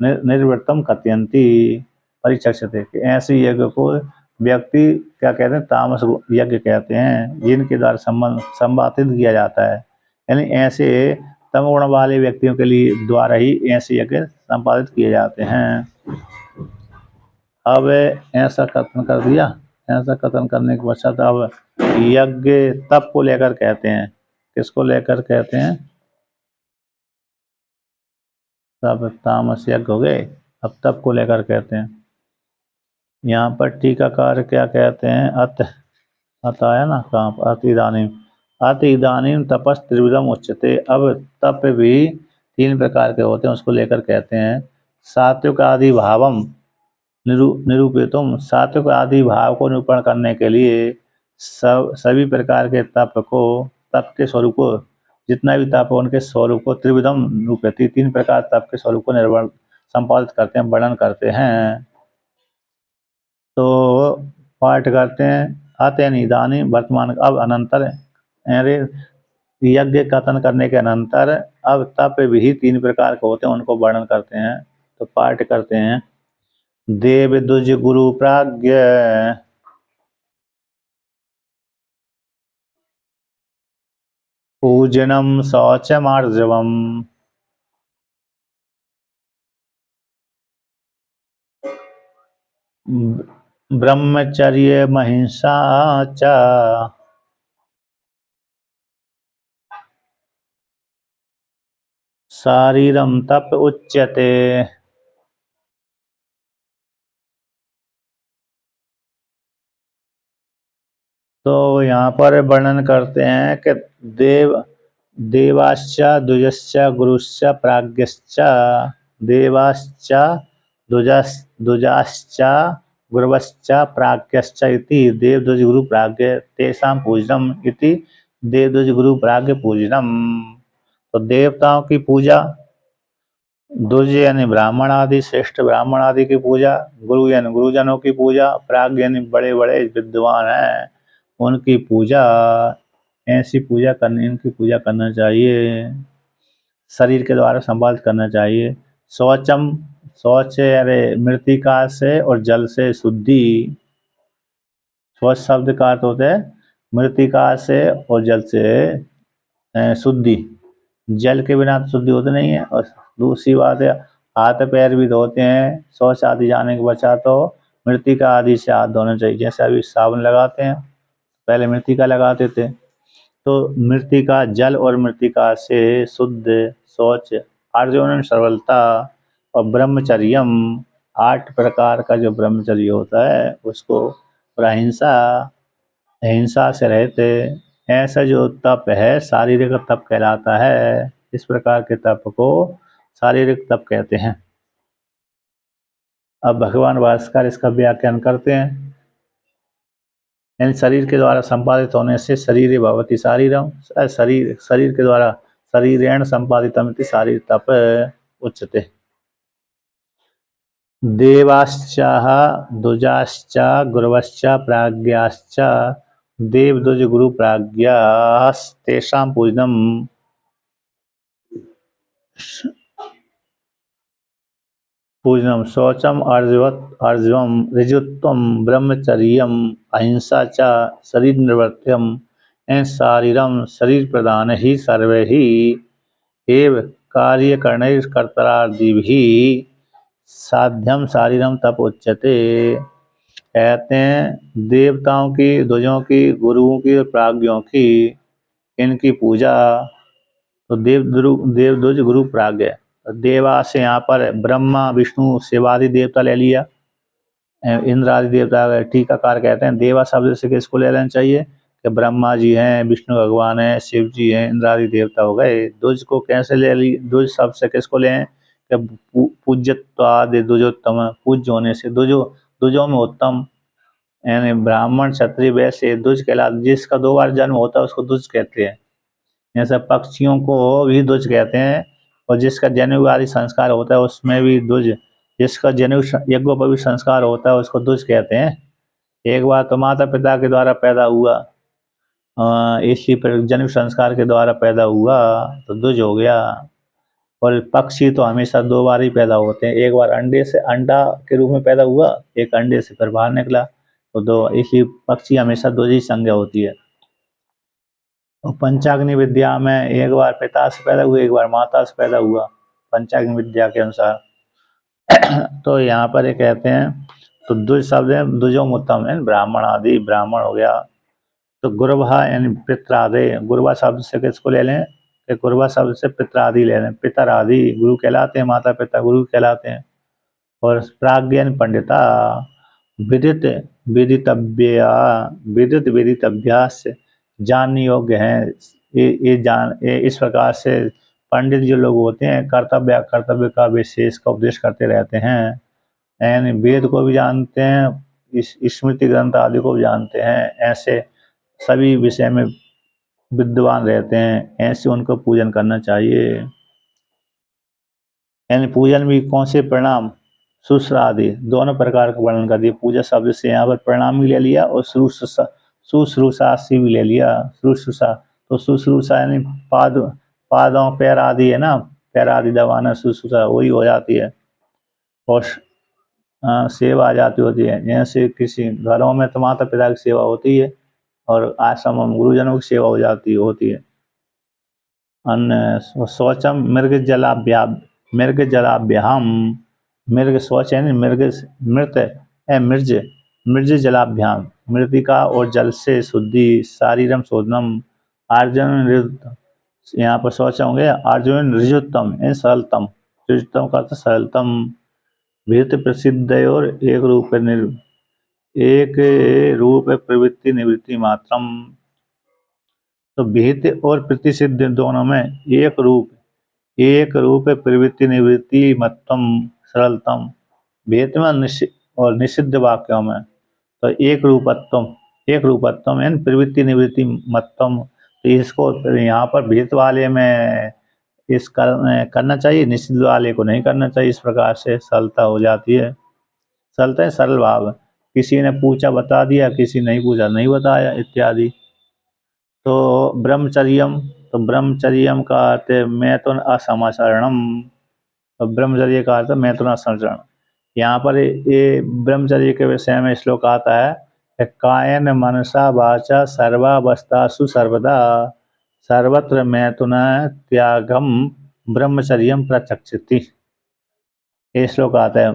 निर्वृत्तम कथयंती परिचक्षते, ऐसे यज्ञ को व्यक्ति क्या कहते हैं, तामस यज्ञ कहते हैं, जिनके द्वारा संपादित किया जाता है, यानी ऐसे तम गुण वाले व्यक्तियों के लिए द्वारा ही ऐसे यज्ञ संपादित किए जाते हैं। अब ऐसा कथन कर दिया, ऐसा कथन करने के पश्चात अब यज्ञ तप को लेकर कहते हैं, किसको लेकर कहते हैं, तब तामस यज्ञ हो गए, अब तप को लेकर कहते हैं। यहाँ पर टीकाकार क्या कहते हैं, अत आया ना कहाँ पर, अत इदानीम तपस त्रिविधम उच्यते। अब तप भी तीन प्रकार के होते हैं, उसको लेकर कहते हैं सात्विक आदि भावम निरूपितुम, सात्विक आदि भाव को निरूपण करने के लिए सभी प्रकार के तप को, तप के स्वरूप को, जितना भी तप हो उनके स्वरूप को त्रिविधम निरूपति, तीन प्रकार तप के स्वरूप को निर्वण संपादित करते हैं, वर्णन करते हैं। तो पाठ करते हैं अतः निदानी वर्तमान, अब अनंतर, अरे यज्ञ कथन करने के अनंतर अब तप भी तीन प्रकार के होते हैं उनको वर्णन करते हैं। तो पाठ करते हैं देव द्विज गुरु प्राज्ञ पूजनम शौचमार्जवम ब्रह्मचर्यमहिंसा च शारीरम तप उच्यते। तो यहाँ पर वर्णन करते हैं कि देवाश्च द्विजश्च गुरुश्च प्राज्ञश्च देवाश्च द्विजाश्च गुरवश्च प्राज्ञश्च इति देवद्विज गुरु प्राज्ञ तेषां पूजनम् इति देवद्विज गुरु प्राज्ञ पूजनम। तो देवताओं की पूजा, द्विज यानी ब्राह्मण आदि, श्रेष्ठ ब्राह्मण आदि की पूजा, गुरु यानी गुरुजनों की पूजा, प्राज्ञ यानी बड़े बड़े विद्वान हैं उनकी पूजा, ऐसी पूजा करनी, इनकी पूजा करना चाहिए। शरीर के द्वारा संपादित करना चाहिए। शौचम, शौच अरे मृतिका से और जल से शुद्धि। शौच शब्द का अर्थ होता है मृतिका से और जल से शुद्धि। जल के बिना तो शुद्धि होती नहीं है। और दूसरी बात है हाथ पैर भी धोते हैं, शौच आदि जाने के बचा तो मृतिका आदि से हाथ धोने चाहिए। जैसे अभी साबुन लगाते हैं, पहले मृतिका लगाते थे, तो मृतिका जल और मृतिका से शुद्ध शौच, अर्जुन सरलता और ब्रह्मचर्यम 8 प्रकार का जो ब्रह्मचर्य होता है उसको, और अहिंसा, अहिंसा से रहते, ऐसा जो तप है शारीरिक तप कहलाता है। इस प्रकार के तप को शारीरिक तप कहते हैं। अब भगवान भास्कर इसका व्याख्यान करते हैं। यानी शरीर के द्वारा संपादित होने से शरीर भवति शारीरम, शरीर के द्वारा शरीरेण संपादितम इति शारीर तप उच्यते। देवाश्च द्विजाश्च गुरवश्च प्राज्ञाश्च देवद्विज गुरु प्राज्ञास्तेषां पूजनम। शौचम अर्जवम ऋजुत्वम ब्रह्मचर्यम अहिंसा च शरीर निवृत्त्यम शारीरम शरीर प्रदान ही सर्वे ही एव कार्यकरणैर्कर्तरादिभिः साध्यम शारीरम तप उच्यते। कहते हैं देवताओं की, द्विजों की, गुरुओं की और प्राज्ञों की, इनकी पूजा, तो देवद्विज गुरु प्राज्ञ। देवा से यहाँ पर ब्रह्मा विष्णु शिवादि देवता ले लिया, इंद्र आदि देवता। टीकाकार कहते हैं देवा शब्द से किसको ले लेना चाहिए कि ब्रह्मा जी हैं, विष्णु भगवान हैं, शिव जी हैं, इंद्र आदि देवता हो गए। द्विज को कैसे ले ली, द्विज शब्द से किसको लें कि पूज्यत्वादि द्विजोत्तम, पूज्य होने से द्विजों में उत्तम, यानी ब्राह्मण क्षत्रिय वैश्य द्विज कहलाते। जिसका 2 बार जन्म होता है उसको द्विज कहते हैं। जैसे पक्षियों को भी द्विज कहते हैं। और जिसका जनेऊ आदि संस्कार होता है उसमें भी द्विज, जिसका जनेऊ यज्ञोपवीत संस्कार होता है उसको द्विज कहते हैं। एक बार तो माता पिता के द्वारा पैदा हुआ, इसी पर जनेऊ संस्कार के द्वारा पैदा हुआ तो द्विज हो गया। और पक्षी तो हमेशा 2 बार ही पैदा होते हैं। एक बार अंडे से, अंडा के रूप में पैदा हुआ, एक अंडे से फिर बाहर निकला, तो 2, इसलिए पक्षी हमेशा द्विज ही संज्ञा होती है। और पंचाग्नि विद्या में एक बार पिता से पैदा हुआ, एक बार माता से पैदा हुआ, पंचाग्नि विद्या के अनुसार। तो यहाँ पर ये कहते हैं तो द्विज शब्द है, द्विजों उत्तम है, ब्राह्मण आदि, ब्राह्मण हो गया। तो गुरभा यानी पितरादि, गुरबा शब्द से किसको ले लें कि गुरबा शब्द से पितरादि ले लें। पितर आदि गुरु कहलाते हैं, माता पिता गुरु कहलाते हैं। और प्राज्ञ यानी पंडिता, विदित विदितव्या, विदित विदितभ्यास जानने योग्य हैं। ये इस प्रकार से पंडित जो लोग होते हैं कर्तव्य का विशेष का उपदेश करते रहते हैं। यानी वेद को भी जानते हैं, इस स्मृति ग्रंथ आदि को भी जानते हैं। ऐसे सभी विषय में विद्वान रहते हैं, ऐसे उनको पूजन करना चाहिए। यानी पूजन भी कौन से प्रणाम, शुश्रा आदि दोनों प्रकार का वर्णन कर दिया। पूजा शब्द से यहाँ पर प्रणाम भी ले लिया और शुश्रूषा से भी ले लिया। शुश्रूषा, तो शुश्रूषा यानी पादों पैर आदि है ना, पैर आदि दबाना, शुश्रूषा वही हो जाती है। और सेवा आ जाती होती है। जैसे किसी घरों में तो माता पिता की सेवा होती है और आश्रमों में गुरुजनों की सेवा हो जाती होती है। अन्य शौचम मृग जलाभ्याम, मृग शौच यानी मृग, मृत है मृज, मृज जलाभ्याम मृतिका और जल से शुद्धि, शारीरम शोधनम, अर्जुन ऋत यहाँ पर सोचे होंगे अर्जुन ऋजुत्तम इन सरलतम, ऋजुत्तम का अर्थ सरलतम, भीत प्रसिद्ध और एक रूप प्रवृत्ति निवृत्ति मात्रम। तो विहित और प्रतिसिद्ध दोनों में एक रूप प्रवृत्ति निवृत्ति मतम सरलतम, विहित में और निषिद्ध वाक्यों में तो एक रूपत्वम एन प्रवृत्ति निवृत्ति मतम। तो इसको यहाँ पर विहित वाले में इस करना चाहिए, निषिद्ध वाले को नहीं करना चाहिए। इस प्रकार से सरलता हो जाती है। सरलता है सरल भाव, किसी ने पूछा बता दिया, किसी नहीं पूछा नहीं बताया इत्यादि। तो ब्रह्मचर्यम, तो ब्रह्मचर्यम का अर्थ है मैथुन असमाचरणम। तो ब्रह्मचर्य का अर्थ मैथुन असमाचरण। यहाँ पर ये ब्रह्मचर्य के विषय में श्लोक आता है कि कायन मनसा वाचा सर्वावस्थासु सर्वदा सर्वत्र मैथुन त्यागम ब्रह्मचर्यम प्रचक्षति। ये श्लोक आता है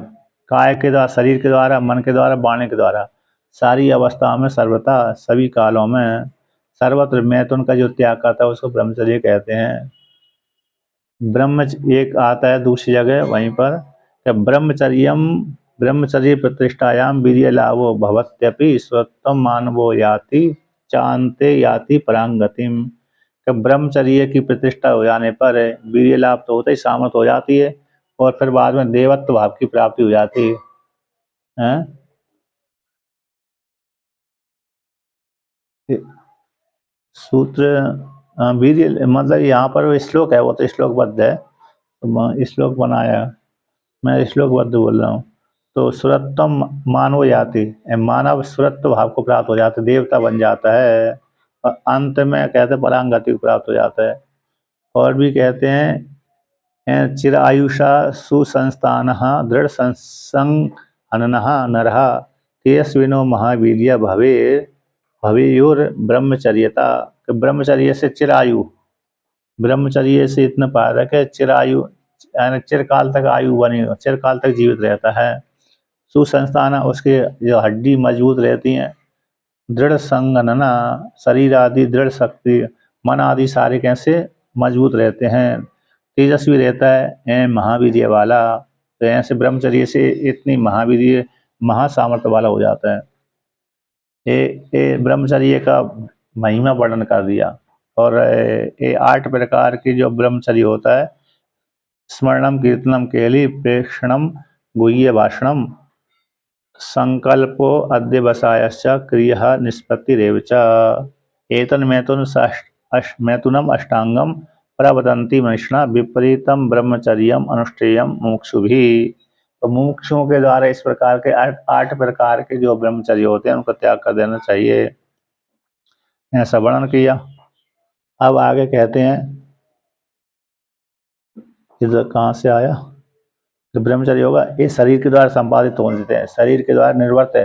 काय के द्वारा, शरीर के द्वारा, मन के द्वारा, वाणी के द्वारा, सारी अवस्थाओं में, सर्वथा सभी कालों में, सर्वत्र मैथुन का जो त्याग करता है उसको ब्रह्मचर्य कहते हैं। ब्रह्म एक आता है दूसरी जगह वहीं पर ब्रह्मचर्यम ब्रह्मचर्य प्रतिष्ठायाम वीर्य लाभो भवत्यपि स्वत्वम मानवो याति चांते याति परांगतिम। ब्रह्मचर्य की प्रतिष्ठा हो जाने पर वीर्य लाभ तो होता ही, सामर्थ हो जाती है और फिर बाद में देवत्व भाव की प्राप्ति हो जाती है। सूत्र वीर्य मतलब यहाँ पर श्लोक है, वो तो श्लोकबद्ध है, तो श्लोक बनाया, मैं श्लोकबद्ध बोल रहा हूँ। तो सुरत्तम मानव जाति, मानव सुरत्व भाव को प्राप्त हो जाता है, देवता बन जाता है, और अंत में कहते हैं परांगति को प्राप्त हो जाता है। और भी कहते हैं चिरायुषा सुसंस्थान दृढ़ संसंग अननहा नरहा तेजस्विनो महावीर्य भवे भवेयुर ब्रह्मचर्यता। ब्रह्मचर्य से चिरायु, ब्रह्मचर्य से इतना पारक है चिरायु यानी चिरकाल तक आयु बनी, चिरकाल तक जीवित रहता है। सुसंस्थान उसके जो हड्डी मजबूत रहती हैं, दृढ़ संगनना शरीर आदि दृढ़ शक्ति, मन आदि सारे कैसे मजबूत रहते हैं, तेजस्वी रहता है महावीर्य वाला। तो ऐसे ब्रह्मचर्य से इतनी महावीर्य महासामर्थ्य वाला हो जाता है। ये ब्रह्मचर्य का महिमा वर्णन कर दिया। और ये 8 प्रकार की जो ब्रह्मचर्य होता है, स्मरणम कीर्तनम केली प्रेक्षणम गुह्य भाषणम संकल्पो अध्यवसायश्च क्रिया निष्पत्तिरेव च मैथुनम अष्टांगम प्रवदन्ति मनुष्णा विपरीतम ब्रह्मचर्यम अनुष्ठेयम मुमुक्षुभिः। तो मुमुक्षुओं के द्वारा इस प्रकार के 8 प्रकार के जो ब्रह्मचर्य होते हैं उनका त्याग कर देना चाहिए, ऐसा वर्णन किया। अब आगे कहते हैं, इधर कहाँ से आया, जो ब्रह्मचर्य होगा ये शरीर के द्वारा संपादित होते हैं, शरीर के द्वारा निर्वर्त है।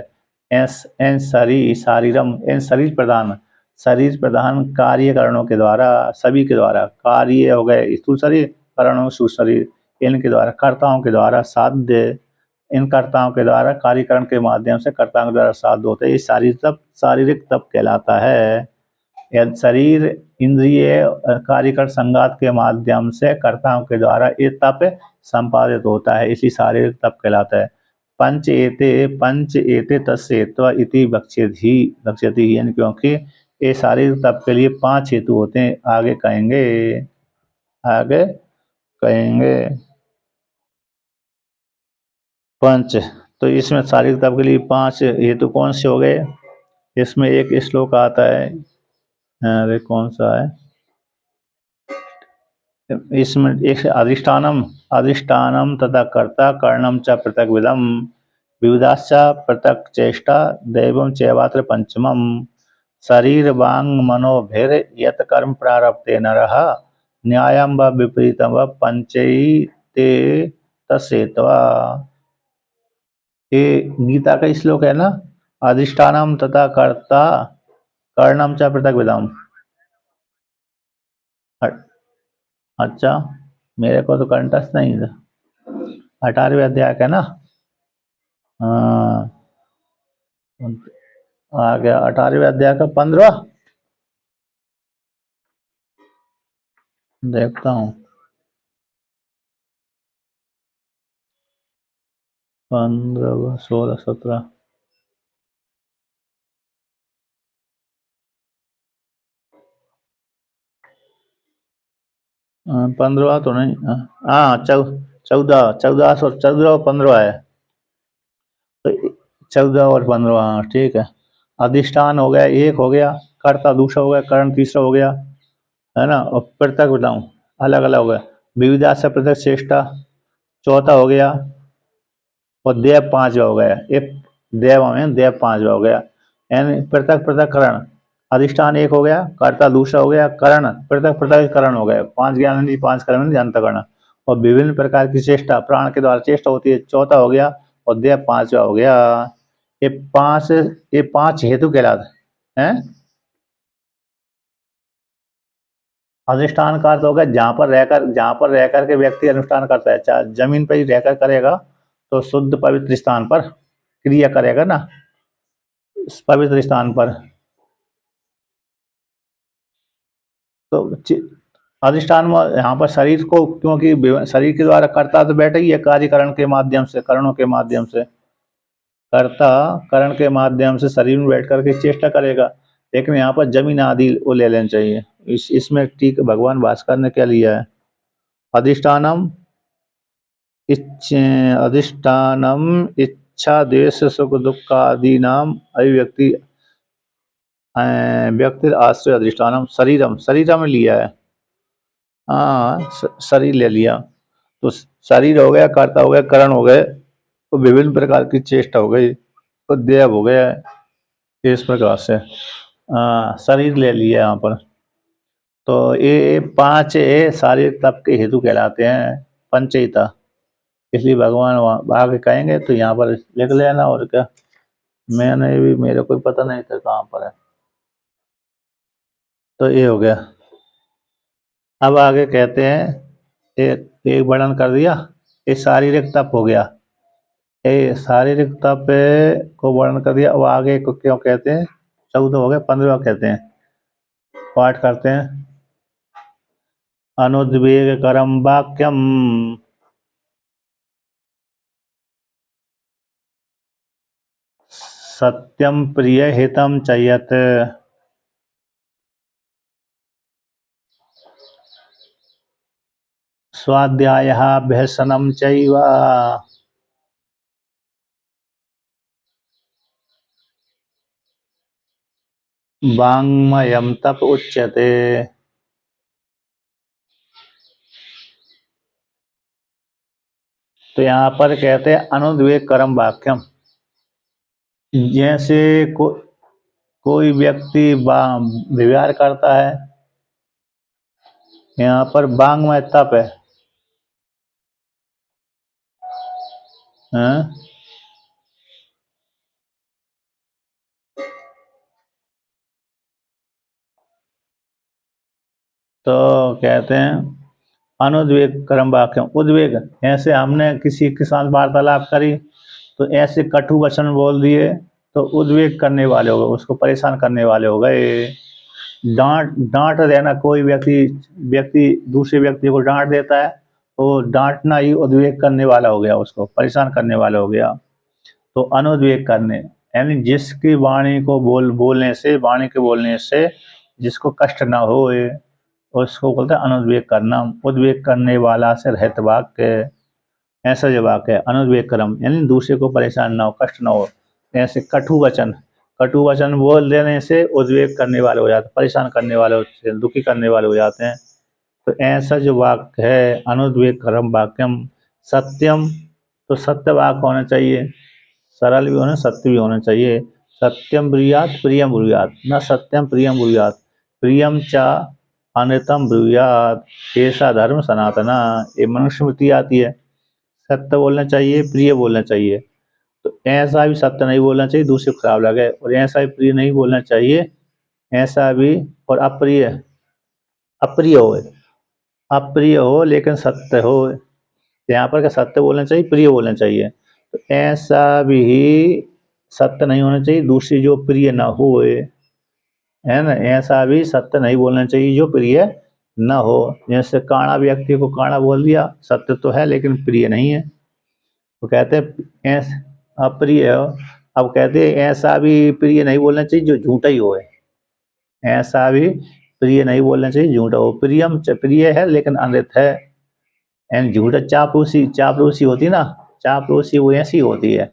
एन शरीर प्रधान, शरीर प्रधान कार्यकरणों के द्वारा, सभी के द्वारा, कार्य हो गए स्थूल शरीर, करणों सूक्ष्म शरीर, इनके द्वारा, कर्ताओं के द्वारा साध्य, इन कर्ताओं के द्वारा कार्यकरण के माध्यम से कर्ताओं के द्वारा साध्य होते हैं। ये शारीरिक तप कहलाता है। शरीर इंद्रिय कार्यकर संघात के माध्यम से कर्ताओं के द्वारा ये तप संपादित होता है, इसी शारीरिक तप कहलाता है। पंच एते तस्येत्वा इति बक्ष्यति, यानी क्योंकि ये शारीरिक तप के लिए 5 हेतु होते हैं, आगे कहेंगे 5। तो इसमें शारीरिक तप के लिए 5 हेतु कौन से हो गए, इसमें एक श्लोक आता है, अरे कौन सा है, इसमें एक अधिष्ठानम तथा कर्ता कर्णम च पृथक विदम विविधाश्च पृथक चेष्टा दैवम चैवात्र पंचमम शरीर वांग मनोभिर यत कर्म प्रारब्धे नरः न्यायम व विपरीतम व पंचैते तस्येत्वा। ये गीता का श्लोक है ना, अधिष्ठानम तथा कर्ता कर्णम च पृथक विदम। अच्छा, मेरे को तो कंटस्ट नहीं था, 18वें अध्याय का ना। हाँ, आ गया 18वें अध्याय का 15। देखता हूँ 15, 16, 17। 15 तो नहीं। हाँ 14, 14 और 15 है। तो 14 और 15, हाँ ठीक है। अधिष्ठान हो गया, एक हो गया। कर्ता दूसरा हो गया, करण तीसरा हो गया, है ना। और पृथक बताऊं, अलग अलग हो गया। विविधा से पृथक चेष्टा चौथा हो गया। और देव पांचवा हो गया। एक देव में देव पांचवा हो गया। यानी पृथक पृथक करण। अधिष्ठान एक हो गया, कर्ता दूसरा हो गया, करण पृथक पृथक करण हो गए। पांच ज्ञान, पांच कर्म जानता करण। और विभिन्न प्रकार की चेष्टा, प्राण के द्वारा चेष्टा होती है, चौथा हो गया। और देव पांचवा हो गया। ये पांच, ये पांच हेतु कहलाते हैं। अधिष्ठान का अर्थ होगा जहां पर रहकर के व्यक्ति अनुष्ठान करता है। चाहे जमीन पर ही रहकर करेगा तो शुद्ध पवित्र स्थान पर क्रिया करेगा ना, पवित्र स्थान पर। तो अधिष्ठान में यहाँ पर शरीर को, क्योंकि शरीर के द्वारा करता तो बैठा ही है कार्यकरण के माध्यम से, करणों के माध्यम से। कर्ता करण के माध्यम से शरीर में बैठ करके चेष्टा करेगा। लेकिन यहाँ पर जमीन आदि वो ले लेना चाहिए। इसमें ठीक भगवान भास्कर ने क्या लिया है। अधिष्ठानम अधिष्ठानम इच्छा द्वेष सुख दुख आदि नाम अभिव्यक्ति व्यक्ति आश्रय अधिष्ठानम शरीरम, शरीरम लिया है। हाँ शरीर ले लिया। तो शरीर हो गया, कर्ता हो गया, करण हो गए, तो विभिन्न प्रकार की चेष्टा हो गई, तो देव हो गया। इस प्रकार से शरीर ले लिया यहाँ पर। तो ये पांच शारीरिक तप के हेतु कहलाते हैं, पंचयिता। इसलिए भगवान वहाँ आगे कहेंगे तो यहाँ पर लिख लेना। और क्या, मैंने भी, मेरे को पता नहीं था कहाँ पर है। तो ये हो गया। अब आगे कहते हैं, एक एक वर्णन कर दिया, ये शारीरिक तप हो गया। ये शारीरिक तप को वर्णन कर दिया। अब आगे को क्यों कहते हैं, 14 हो गए, 15 कहते हैं। पाठ करते हैं। अनुद्वेग करम वाक्यम सत्यम प्रिय हितम चयत स्वाध्यायाभ्यसनं चैव वाङ्मयं तप उच्यते। तो यहाँ पर कहते हैं अनुद्वेग कर्म वाक्यम। जैसे कोई व्यक्ति विहार करता है, यहाँ पर वाङ्मय तप है। हाँ? तो कहते हैं अनुद्वेग कर्म वाक्यम। उद्वेग, ऐसे हमने किसी के साथ वार्तालाप करी तो ऐसे कटु वचन बोल दिए तो उद्वेग करने वाले हो गए, उसको परेशान करने वाले हो गए। डांट डांट देना, कोई व्यक्ति व्यक्ति दूसरे व्यक्ति को डांट देता है तो डांटना ही उद्वेग करने वाला हो गया, उसको परेशान करने वाला हो गया। तो अनुद्वेग करने यानी जिसकी वाणी को बोलने से, वाणी के बोलने से जिसको कष्ट ना हो, उसको बोलते हैं अनुद्वेग करना। उद्वेग करने वाला से रहित वाक्य, ऐसा जो वाक्य है अनुद्वेग कर्म, यानी दूसरे को परेशान ना हो, कष्ट ना हो। ऐसे कटु वचन बोल देने से उद्वेग करने वाले हो जाते, परेशान करने वाले होते हैं, दुखी करने वाले हो जाते हैं। तो ऐसा जो वाक्य है अनुद्वेग कर्म वाक्यम। सत्यम, तो सत्य वाक्य होना चाहिए, सरल भी होना, सत्य भी होना चाहिए। सत्यम ब्रूयात प्रियम ब्रूयात, न सत्यम प्रियम ब्रूयात, प्रियम चा अनृतम ब्रूयात, ऐसा धर्म सनातना। ये मनुस्मृति आती है। सत्य बोलना चाहिए, प्रिय बोलना चाहिए। तो ऐसा भी सत्य नहीं बोलना चाहिए दूसरे को खराब लगे, और ऐसा भी प्रिय नहीं बोलना चाहिए, ऐसा भी। और अप्रिय, अप्रिय हो, अप्रिय हो लेकिन सत्य हो। यहाँ पर क्या, सत्य बोलना चाहिए, प्रिय बोलना चाहिए। तो ऐसा भी सत्य नहीं होना चाहिए, दूसरी जो प्रिय न होए, है ना, ऐसा भी सत्य नहीं बोलना चाहिए जो प्रिय न हो। जैसे काणा व्यक्ति को काणा बोल दिया, सत्य तो है लेकिन प्रिय नहीं है, तो कहते हैं अप्रिय हो। अब कहते हैं ऐसा भी प्रिय नहीं बोलना चाहिए जो झूठा ही होए, ऐसा भी प्रिय नहीं बोलना चाहिए झूठा हो। प्रियम प्रिय है लेकिन अनृत है, एंड झूठा चापलूसी, चापलूसी होती ना, चापलूसी वो ऐसी होती है,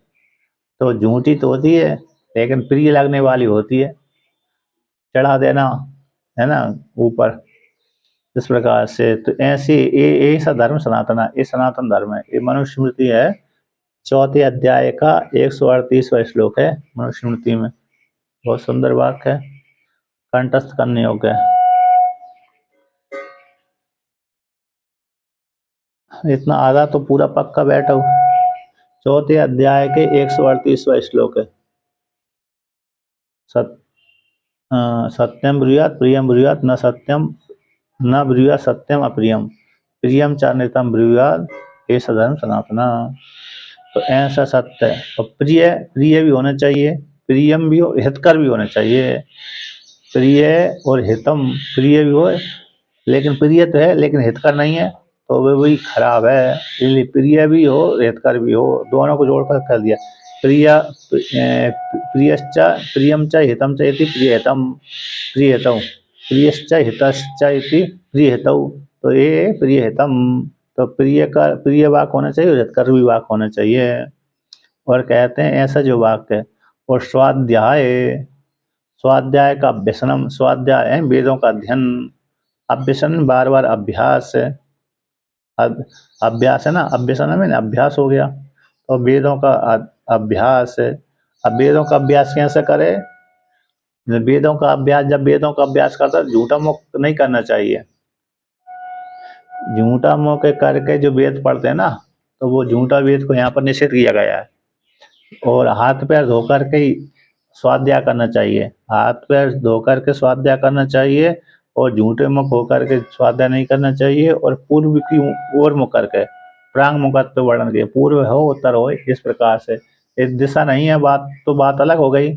तो झूठी तो होती है लेकिन प्रिय लगने वाली होती है, चढ़ा देना, है ना, ऊपर, इस प्रकार से। तो ऐसे ये ऐसा धर्म सनातन है, ये सनातन धर्म है। ये मनुस्मृति है, चौथे अध्याय का 138वां श्लोक है मनुस्मृति में। बहुत सुंदर वाक्य है, कंठस्थ करने योग्य है। इतना आधा तो पूरा पक्का बैठा हूँ। चौथे अध्याय के 138वां श्लोक है। सत सत्यम ब्रूयात प्रियम ब्रूयात न सत्यम न ब्रूयात सत्यम अप्रियम प्रियम चान्यतम ब्रूयात, ये सधर्म सनातना। तो ऐसा सत्य है, और प्रिय प्रिय भी होना चाहिए, प्रियम भी हो, हितकर भी होना चाहिए। प्रिय और हितम, प्रिय भी हो लेकिन प्रिय तो है लेकिन हितकर नहीं है, तो वे वही खराब है। इसलिए प्रिय भी हो हितकर भी हो, दोनों को जोड़कर कर दिया। प्रिय प्रियश्च प्रियम च हितम च इति प्रियहितम प्रियहितौ, प्रियश्च हितश्च इति प्रियहितौ, तो ये प्रियहितम। तो प्रिय का प्रिय वाक होना चाहिए, हितकर भी वाक होना चाहिए। और कहते हैं ऐसा जो वाक्य है। और स्वाध्याय, स्वाध्याय का अभ्यसनम, स्वाध्याय है वेदों का अध्ययन, अभ्यसन बार बार अभ्यास है, अभ्यास है ना, अभ्यसन में अभ्यास हो गया, तो वेदों का अभ्यास है। अब वेदों का अभ्यास कैसे करे, वेदों का अभ्यास, जब वेदों का अभ्यास करता है झूठा मुख नहीं करना चाहिए। झूठा मुख करके जो वेद पढ़ते हैं ना, तो वो झूठा वेद को यहाँ पर निषेध किया गया है। और हाथ पैर धो करके ही स्वाध्याय करना चाहिए, हाथ पैर धो करके स्वाध्याय करना चाहिए, और झूठे मुख होकर के स्वाध्याय नहीं करना चाहिए। और पूर्व की ओर मुख करके, प्रांग मुखत पे वर्णन किया, पूर्व हो उत्तर हो, इस प्रकार से। एक दिशा नहीं है बात, तो बात अलग हो गई,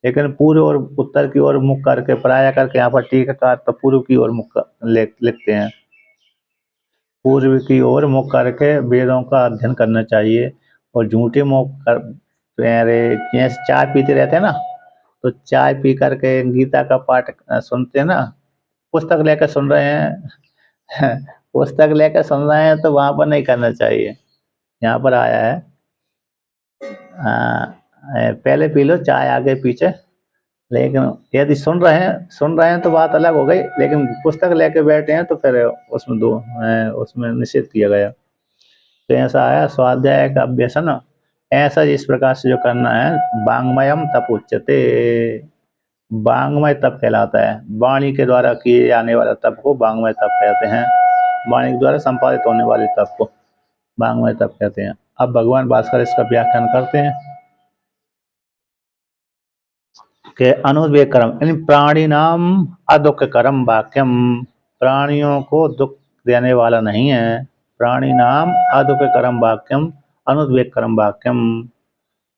लेकिन पूर्व और उत्तर की ओर मुख करके, प्राय करके यहाँ पर टीकाकार तो पूर्व की ओर मुख लिखते हैं, पूर्व की ओर मुख करके वेदों का अध्ययन करना चाहिए। और झूठे मुख कर, जैसे चाय पीते रहते हैं ना, तो चाय पी करके गीता का पाठ सुनते हैं ना, पुस्तक लेकर सुन रहे हैं पुस्तक लेकर सुन रहे हैं, तो वहां पर नहीं करना चाहिए। यहाँ पर आया है पहले पी लो चाय आगे पीछे, लेकिन यदि सुन रहे हैं तो बात अलग हो गई, लेकिन पुस्तक लेके बैठे हैं तो फिर उसमें उसमें निषेध किया गया। तो ऐसा आया स्वाध्याय का अभ्यसन, ऐसा इस प्रकार से जो करना है। वांग्मयम तप उच्यते, वांग्मय तप कहलाता है, वाणी के द्वारा किए जाने वाला तप को वांग्मय तप कहते हैं, वाणी के द्वारा संपादित होने वाले तप को वांग्मय तप कहते हैं। अब भगवान भास्कर इसका व्याख्यान करते हैं कि अनुद्वेग कर्म यानी प्राणी नाम अदुख कर्म वाक्यम, प्राणियों को दुख देने वाला नहीं है। प्राणी नाम अदुख कर्म वाक्यम अनुद्वेग कर्म वाक्यम,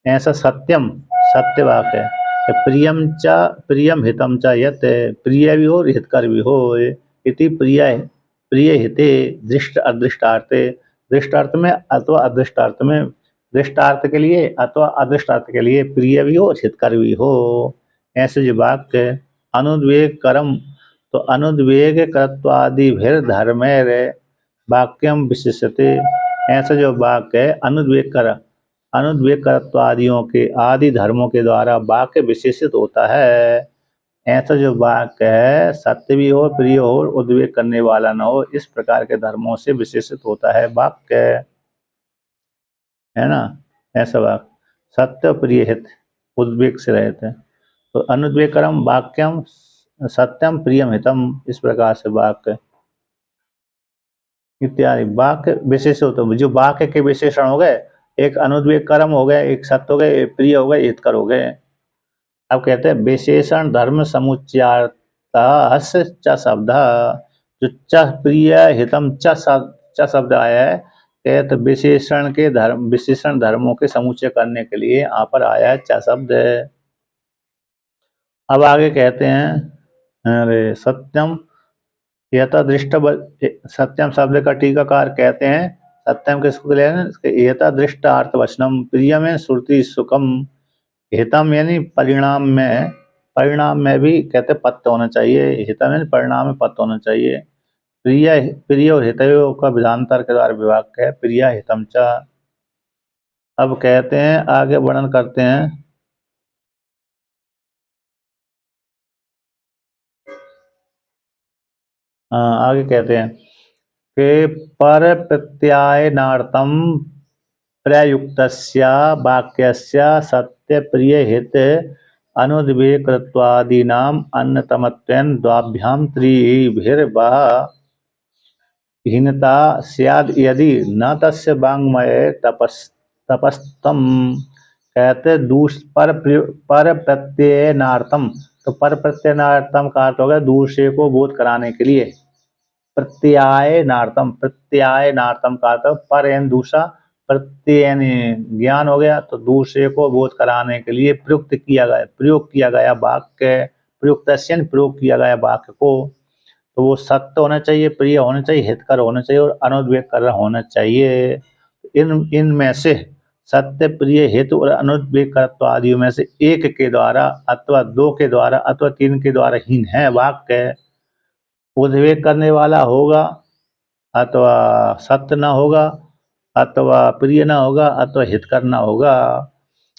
ऐसा सत्यम, सत्य वाक्य है कि प्रियम च प्रियम हितम च यत, प्रिय भी हो हितकर भी हो, इति प्रिय प्रिय हिते दृष्ट अदृष्टार्थे, दृष्टार्थ में अथवा अदृष्टार्थ में, दृष्टार्थ के लिए अथवा अदृष्टार्थ के लिए प्रिय भी हो हितकर भी हो। ऐसे जो वाक्य अनुद्वेग कर्म, तो अनुद्वेग कर्त्वादि भीर धर्मेर वाक्यम विशिष्यते, ऐसा जो वाक्य है अनुद्वेग कर, अनुद्वेग कर्त्वादियों के आदि धर्मों के द्वारा वाक्य विशेषित होता है। ऐसा जो वाक्य है सत्य भी हो प्रिय हो उद्वेग करने वाला न हो, इस प्रकार के धर्मों से विशेषित होता है वाक्य, है ना। ऐसा वाक्य सत्य प्रिय हित उद्वेग से रहते हैं, तो अनुद्वेग कर्म वाक्यम सत्यम प्रियम हितम, इस प्रकार से वाक्य इत्यादि वाक्य विशेष होते हैं। जो वाक्य के विशेषण हो गए, एक अनुद्वेग कर्म हो गए, एक सत्य हो गए, प्रिय हो गए, हितकर हो गए। अब कहते हैं विशेषण धर्म समुच्चयार्थ च शब्द, जो च प्रिय हितम च शब्द आया है, कहते विशेषण धर्मों के समुच्चय करने के लिए यहाँ पर आया है च शब्द। अब आगे कहते हैं अरे सत्यम यथादृष्ट सत्यम शब्द का टीकाकार कहते हैं सत्यम किसको ले यथादृष्ट अर्थ वचनम प्रिय में श्रुति सुखम हितम यानी परिणाम में भी कहते पत्त होना चाहिए। हितम यानी परिणाम में पत्त होना चाहिए। प्रिय और हितयो का विधांतर के द्वारा विभाग है प्रिय हितम च। अब कहते हैं आगे वर्णन करते हैं आगे कहते हैं कि पर प्रत्यायनार्थम प्रयुक्तस्य वाक्यस्य सत्य प्रिय हित अनुद्वेकत्वादीनाम अन्यतमत्वेन द्वाभ्याम त्रिभिर्वा हीनता स्याद यदि न तस्य वाङ्मये तपस्तम। कहते पर प्रत्ययनार्थम, तो पर प्रत्ययनार्थम का अर्थ हो गया दूसरे को बोध कराने के लिए। प्रत्यायनार्थम का अर्थ पर एन दूसरा, प्रत्यय ज्ञान हो गया, तो दूसरे को बोध कराने के लिए प्रयोग किया गया वाक्य, प्रयोग किया गया वाक्य को, तो वो सत्य होना चाहिए, प्रिय होना चाहिए, हितकर होना चाहिए और अनुद्वेग कर होना चाहिए। इनमें से सत्य, प्रिय, हित और अनुद्वेग करत्व आदियों में से एक के द्वारा अथवा दो के द्वारा अथवा तीन के द्वारा हीन है वाक्य। उद्वेग करने वाला होगा अथवा सत्य ना होगा, अथवा प्रिय ना होगा, अथवा हितकर ना होगा।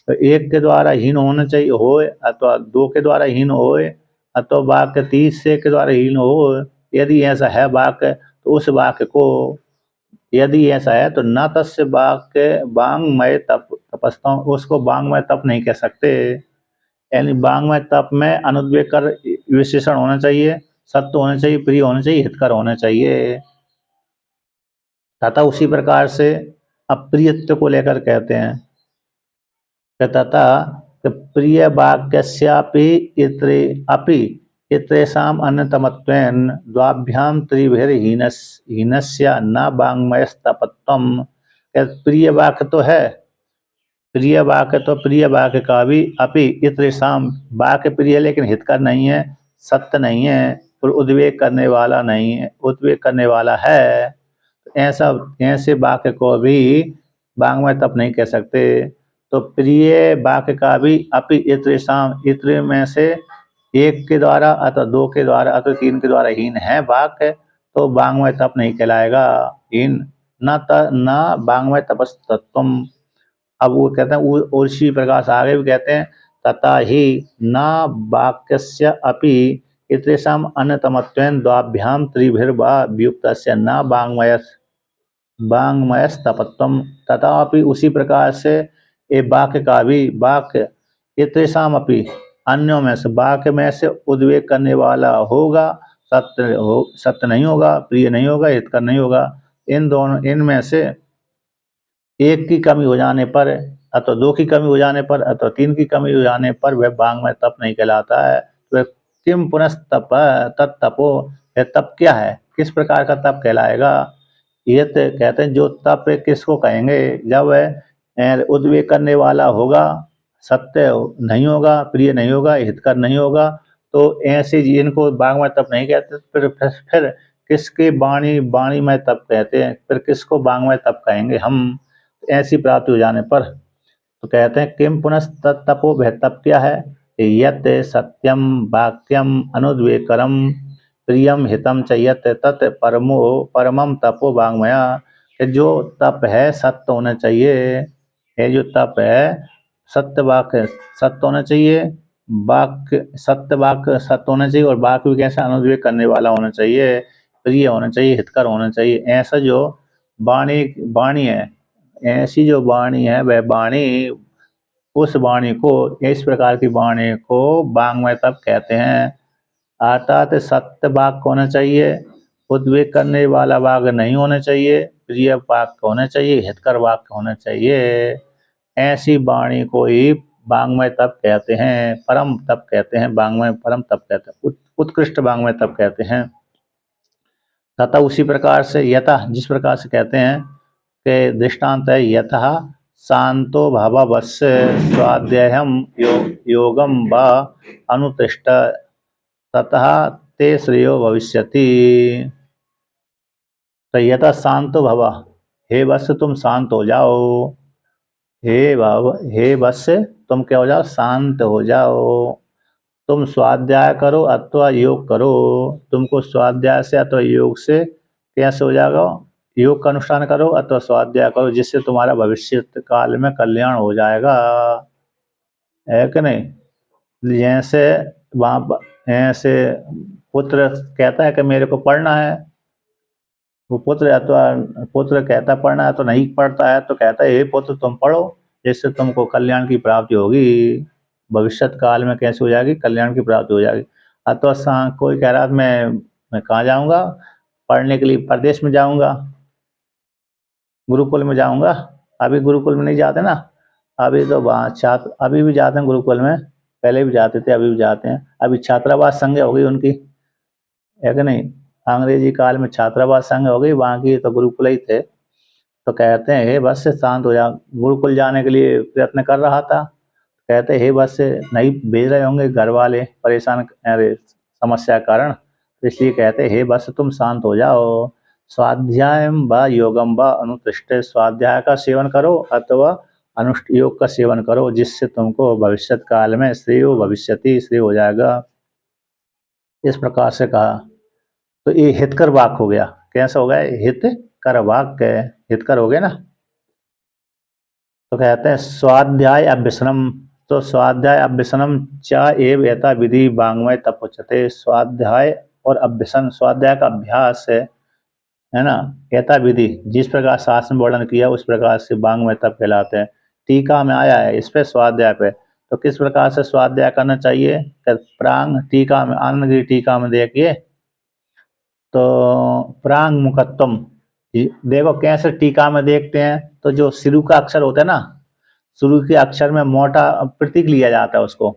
तो एक के द्वारा हीन होना चाहिए होए, अथवा दो के द्वारा हीन होए, अथवा वाक्य तीसरे के द्वारा हीन हो। यदि ऐसा है वाक्य तो उस वाक्य को, यदि ऐसा है तो न तस्य वाक्य वाङ्मय तपस्ता, उसको वाङ्मय तप नहीं कह सकते। यानी वाङ्मय तप में अनुद्वेग कर विशेषण होना चाहिए, सत्य होना चाहिए, प्रिय होना चाहिए, हितकर होना चाहिए। तथा उसी प्रकार से अप्रियत्व को लेकर कहते हैं तथा प्रिय वाक्यस्यापि इतरेषाम् अन्यतमत्वेन द्वाभ्याम त्रिभिर्हीनस्य न वाङ्मयस्तपत्वम्। प्रिय वाक्य तो है, प्रिय वाक्य का भी अपि इतरेषाम वाक्य प्रिय है लेकिन हितकर नहीं है, सत्य नहीं है और उद्वेग करने वाला नहीं है, उद्वेग करने वाला है। ऐसे वाक्य को भी वाङ्मय तप नहीं कह सकते। तो प्रिय वाक्य का भी अपि इत्र में से एक के द्वारा अथवा दो के द्वारा अथवा तीन के द्वारा हीन है वाक्य, तो वाङ्मय तप नहीं कहलाएगा। हीन न वाङ्मय तपस्तत्वम। अब वो कहते हैं और इसी प्रकार से आगे भी कहते हैं तथा ही न वाक्यस्य अपि इतरेषाम् अन्यतमत्वेन द्वाभ्याम त्रिभिर्वा वियुक्तस्य न वाङ्मयस्तपत्वम्। तथापि उसी प्रकार से ये वाक्य का भी, वाक्य इतरेषाम् अपि अन्यों में से, वाक्य में से उद्वेग करने वाला होगा, सत्य नहीं होगा, प्रिय नहीं होगा, हितकर नहीं होगा। इनमें से एक की कमी हो जाने पर अथवा दो की कमी हो जाने पर अथवा तीन की कमी हो जाने पर वह वाङ्मय तप नहीं कहलाता है। तो किम पुनस्तप तत्तपो, यह तप क्या है, किस प्रकार का तप कहलाएगा। ये तो कहते हैं जो तप किसको कहेंगे, जब उद्वेग करने वाला होगा, सत्य नहीं होगा, प्रिय नहीं होगा, हितकर नहीं होगा, तो ऐसे जिनको वाङ्मय तप नहीं कहते। फिर किसके वाणी में तप कहते हैं, फिर किसको वाङ्मय तप कहेंगे हम, ऐसी प्राप्ति हो जाने पर। तो कहते हैं किम पुनस्तपो, वह तप क्या है, यत सत्यम वाक्यम अनुद्वेकरम प्रियम हितम च यत तत् परमम तपो वाङ्मया। जो तप है सत्य होना चाहिए, ये जो तप है सत्य वाक्य सत्य होना चाहिए, सत्य वाक्य सत्य होना चाहिए, और वाक्य भी कैसा अनुद्वेग करने वाला होना चाहिए, प्रिय होना चाहिए, हितकर होना चाहिए। ऐसा जो वाणी है, ऐसी जो वाणी है वह वाणी, उस वाणी को, इस प्रकार की वाणी को वाङ्मय तप कहते हैं। अर्थात सत्य वाक्य होना चाहिए, उद्वेग करने वाला वाक्य नहीं होना चाहिए, प्रिय वाक्य होना चाहिए, हितकर वाक्य होना चाहिए। ऐसी वाणी को ही वाङ्मय तप कहते हैं, परम तप कहते हैं, वाङ्मय परम तप कहते हैं, उत्कृष्ट वाङ्मय तप कहते हैं। तथा उसी प्रकार से यथा, जिस प्रकार से कहते हैं के दृष्टांत है यतः शांतो भावावस्य स्वाध्यायम योगम व अनुतिष्ठ ततः ते श्रेयो भविष्यति। तो यथा शांतो भव, हे वत्स तुम शांत हो जाओ, हे वत्स तुम क्या हो जाओ, शांत हो जाओ। तुम स्वाध्याय करो अथवा योग करो, तुमको स्वाध्याय से अथवा योग से कैसे हो जाएगा, योग का अनुष्ठान करो अथवा स्वाध्याय करो, जिससे तुम्हारा भविष्य काल में कल्याण हो जाएगा, है कि नहीं। जैसे वहाँ ऐसे पुत्र कहता है कि मेरे को पढ़ना है, वो पुत्र अथवा पुत्र कहता पढ़ना है तो नहीं पढ़ता है, तो कहता है हे पुत्र तुम पढ़ो, जिससे तुमको कल्याण की प्राप्ति होगी, भविष्य काल में कैसे हो जाएगी, कल्याण की प्राप्ति हो जाएगी। अथवा कोई कह रहा मैं कहाँ जाऊँगा पढ़ने के लिए, प्रदेश में जाऊँगा, गुरुकुल में जाऊँगा। अभी गुरुकुल में नहीं जाते ना, अभी तो वहाँ छात्र अभी भी जाते हैं गुरुकुल में, पहले भी जाते थे अभी भी जाते हैं। अभी छात्रावास संज्ञा हो गई उनकी, है कि नहीं। अंग्रेजी काल में छात्रावास संज्ञा हो गई, वहाँ की तो गुरुकुल ही थे। तो कहते हैं हे बस से शांत हो जा, गुरुकुल जाने के लिए प्रयत्न कर रहा था, कहते हे बस से नहीं भेज रहे होंगे घर वाले परेशान, अरे समस्या के कारण, तो इसलिए कहते हे बस तुम शांत हो जाओ। स्वाध्याय व योगम व अनुतिष्ठ, स्वाध्याय का सेवन करो अथवा अनुष्ठ योग का सेवन करो, जिससे तुमको भविष्य काल में श्रेयो भविष्यति, श्रेय हो जाएगा। इस प्रकार से कहा। तो ये हितकर वाक्य हो गया, कैसा हो गया, हितकर वाक्य, हितकर हो गया ना। तो कहते हैं स्वाध्याय अभ्यसनम, तो स्वाध्याय अभ्यसनम च एव यथा विधि वांग्मय तपोचते, स्वाध्याय और अभ्यसन, स्वाध्याय का अभ्यास है ना, यथा विधि जिस प्रकार शास्त्र में वर्णन किया उस प्रकार से वांग्मय तप कहलाते हैं। टीका में आया है इस पे स्वाध्याय पे, तो किस प्रकार से स्वाध्याय करना चाहिए, प्रांग टीका में, आनंदगिरी टीका में देखिए, तो प्रांग मुखत्तम, देखो कैसे टीका में देखते हैं, तो जो शुरू का अक्षर होता है ना, शुरू के अक्षर में मोटा प्रतीक लिया जाता है उसको,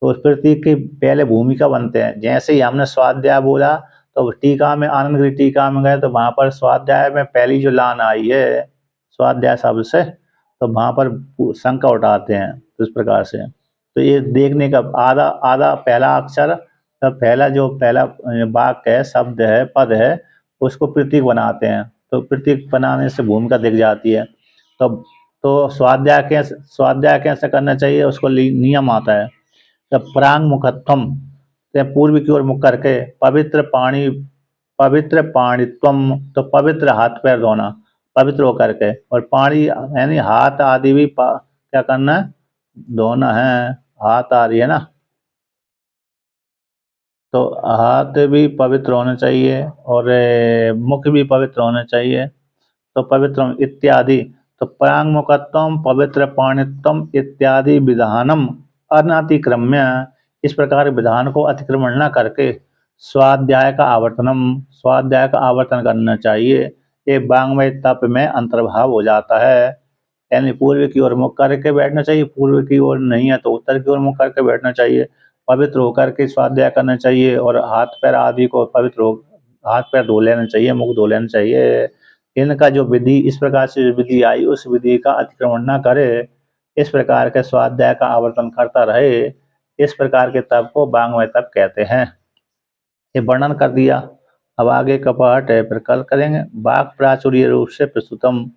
तो उस प्रतीक की पहले भूमिका बनते हैं। जैसे ही हमने स्वाध्याय बोला तो टीका में, आनंदगिरी टीका में गए तो वहां पर स्वाध्याय में पहली जो लाइन आई है स्वाध्याय शब्द से, तो वहां पर शंका उठाते हैं, तो इस प्रकार से। तो ये देखने का आधा आधा पहला अक्षर, तो पहला वाक्य है, शब्द है, पद है, उसको प्रतीक बनाते हैं, तो प्रतीक बनाने से भूमिका दिख जाती है। तो स्वाध्याय कैसे करना चाहिए, उसको नियम आता है। जब प्रांग मुखत्वम, पूर्व की ओर मुख करके, पवित्र पाणित्वम, तो पवित्र हाथ पैर धोना, पवित्र होकर के, और पानी यानी हाथ आदि भी क्या करना है, धोना है, हाथ आ रही है ना, तो हाथ भी पवित्र होने चाहिए और मुख भी पवित्र होने चाहिए। तो पवित्र इत्यादि, तो प्रांगमुखत्वम पवित्र पाणित्वम इत्यादि विधानम अनतिक्रम्य, इस प्रकार विधान को अतिक्रमण न करके स्वाध्याय का आवर्तन करना चाहिए। ये वांग्मय तप में अंतर्भाव हो जाता है, यानी पूर्व की ओर मुख करके बैठना चाहिए, पूर्व की ओर नहीं है तो उत्तर की ओर मुख करके बैठना चाहिए, पवित्र होकर के स्वाध्याय करना चाहिए, और हाथ पैर आदि को हाथ पैर धो लेना चाहिए, मुख धो लेना चाहिए। इनका जो विधि, इस प्रकार से जो विधि आई उस विधि का अतिक्रमण न करे, इस प्रकार के स्वाध्याय का आवर्तन करता रहे, इस प्रकार के तप को वांग्मय तप कहते हैं। ये वर्णन कर दिया, अब आगे का पाठ है फिर कल करेंगे। वाक् प्राचुर्य रूप से प्रस्तुतम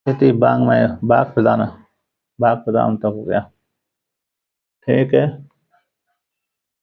इति वांग्मय, वाक् प्रदान तक हो गया, ठीक है।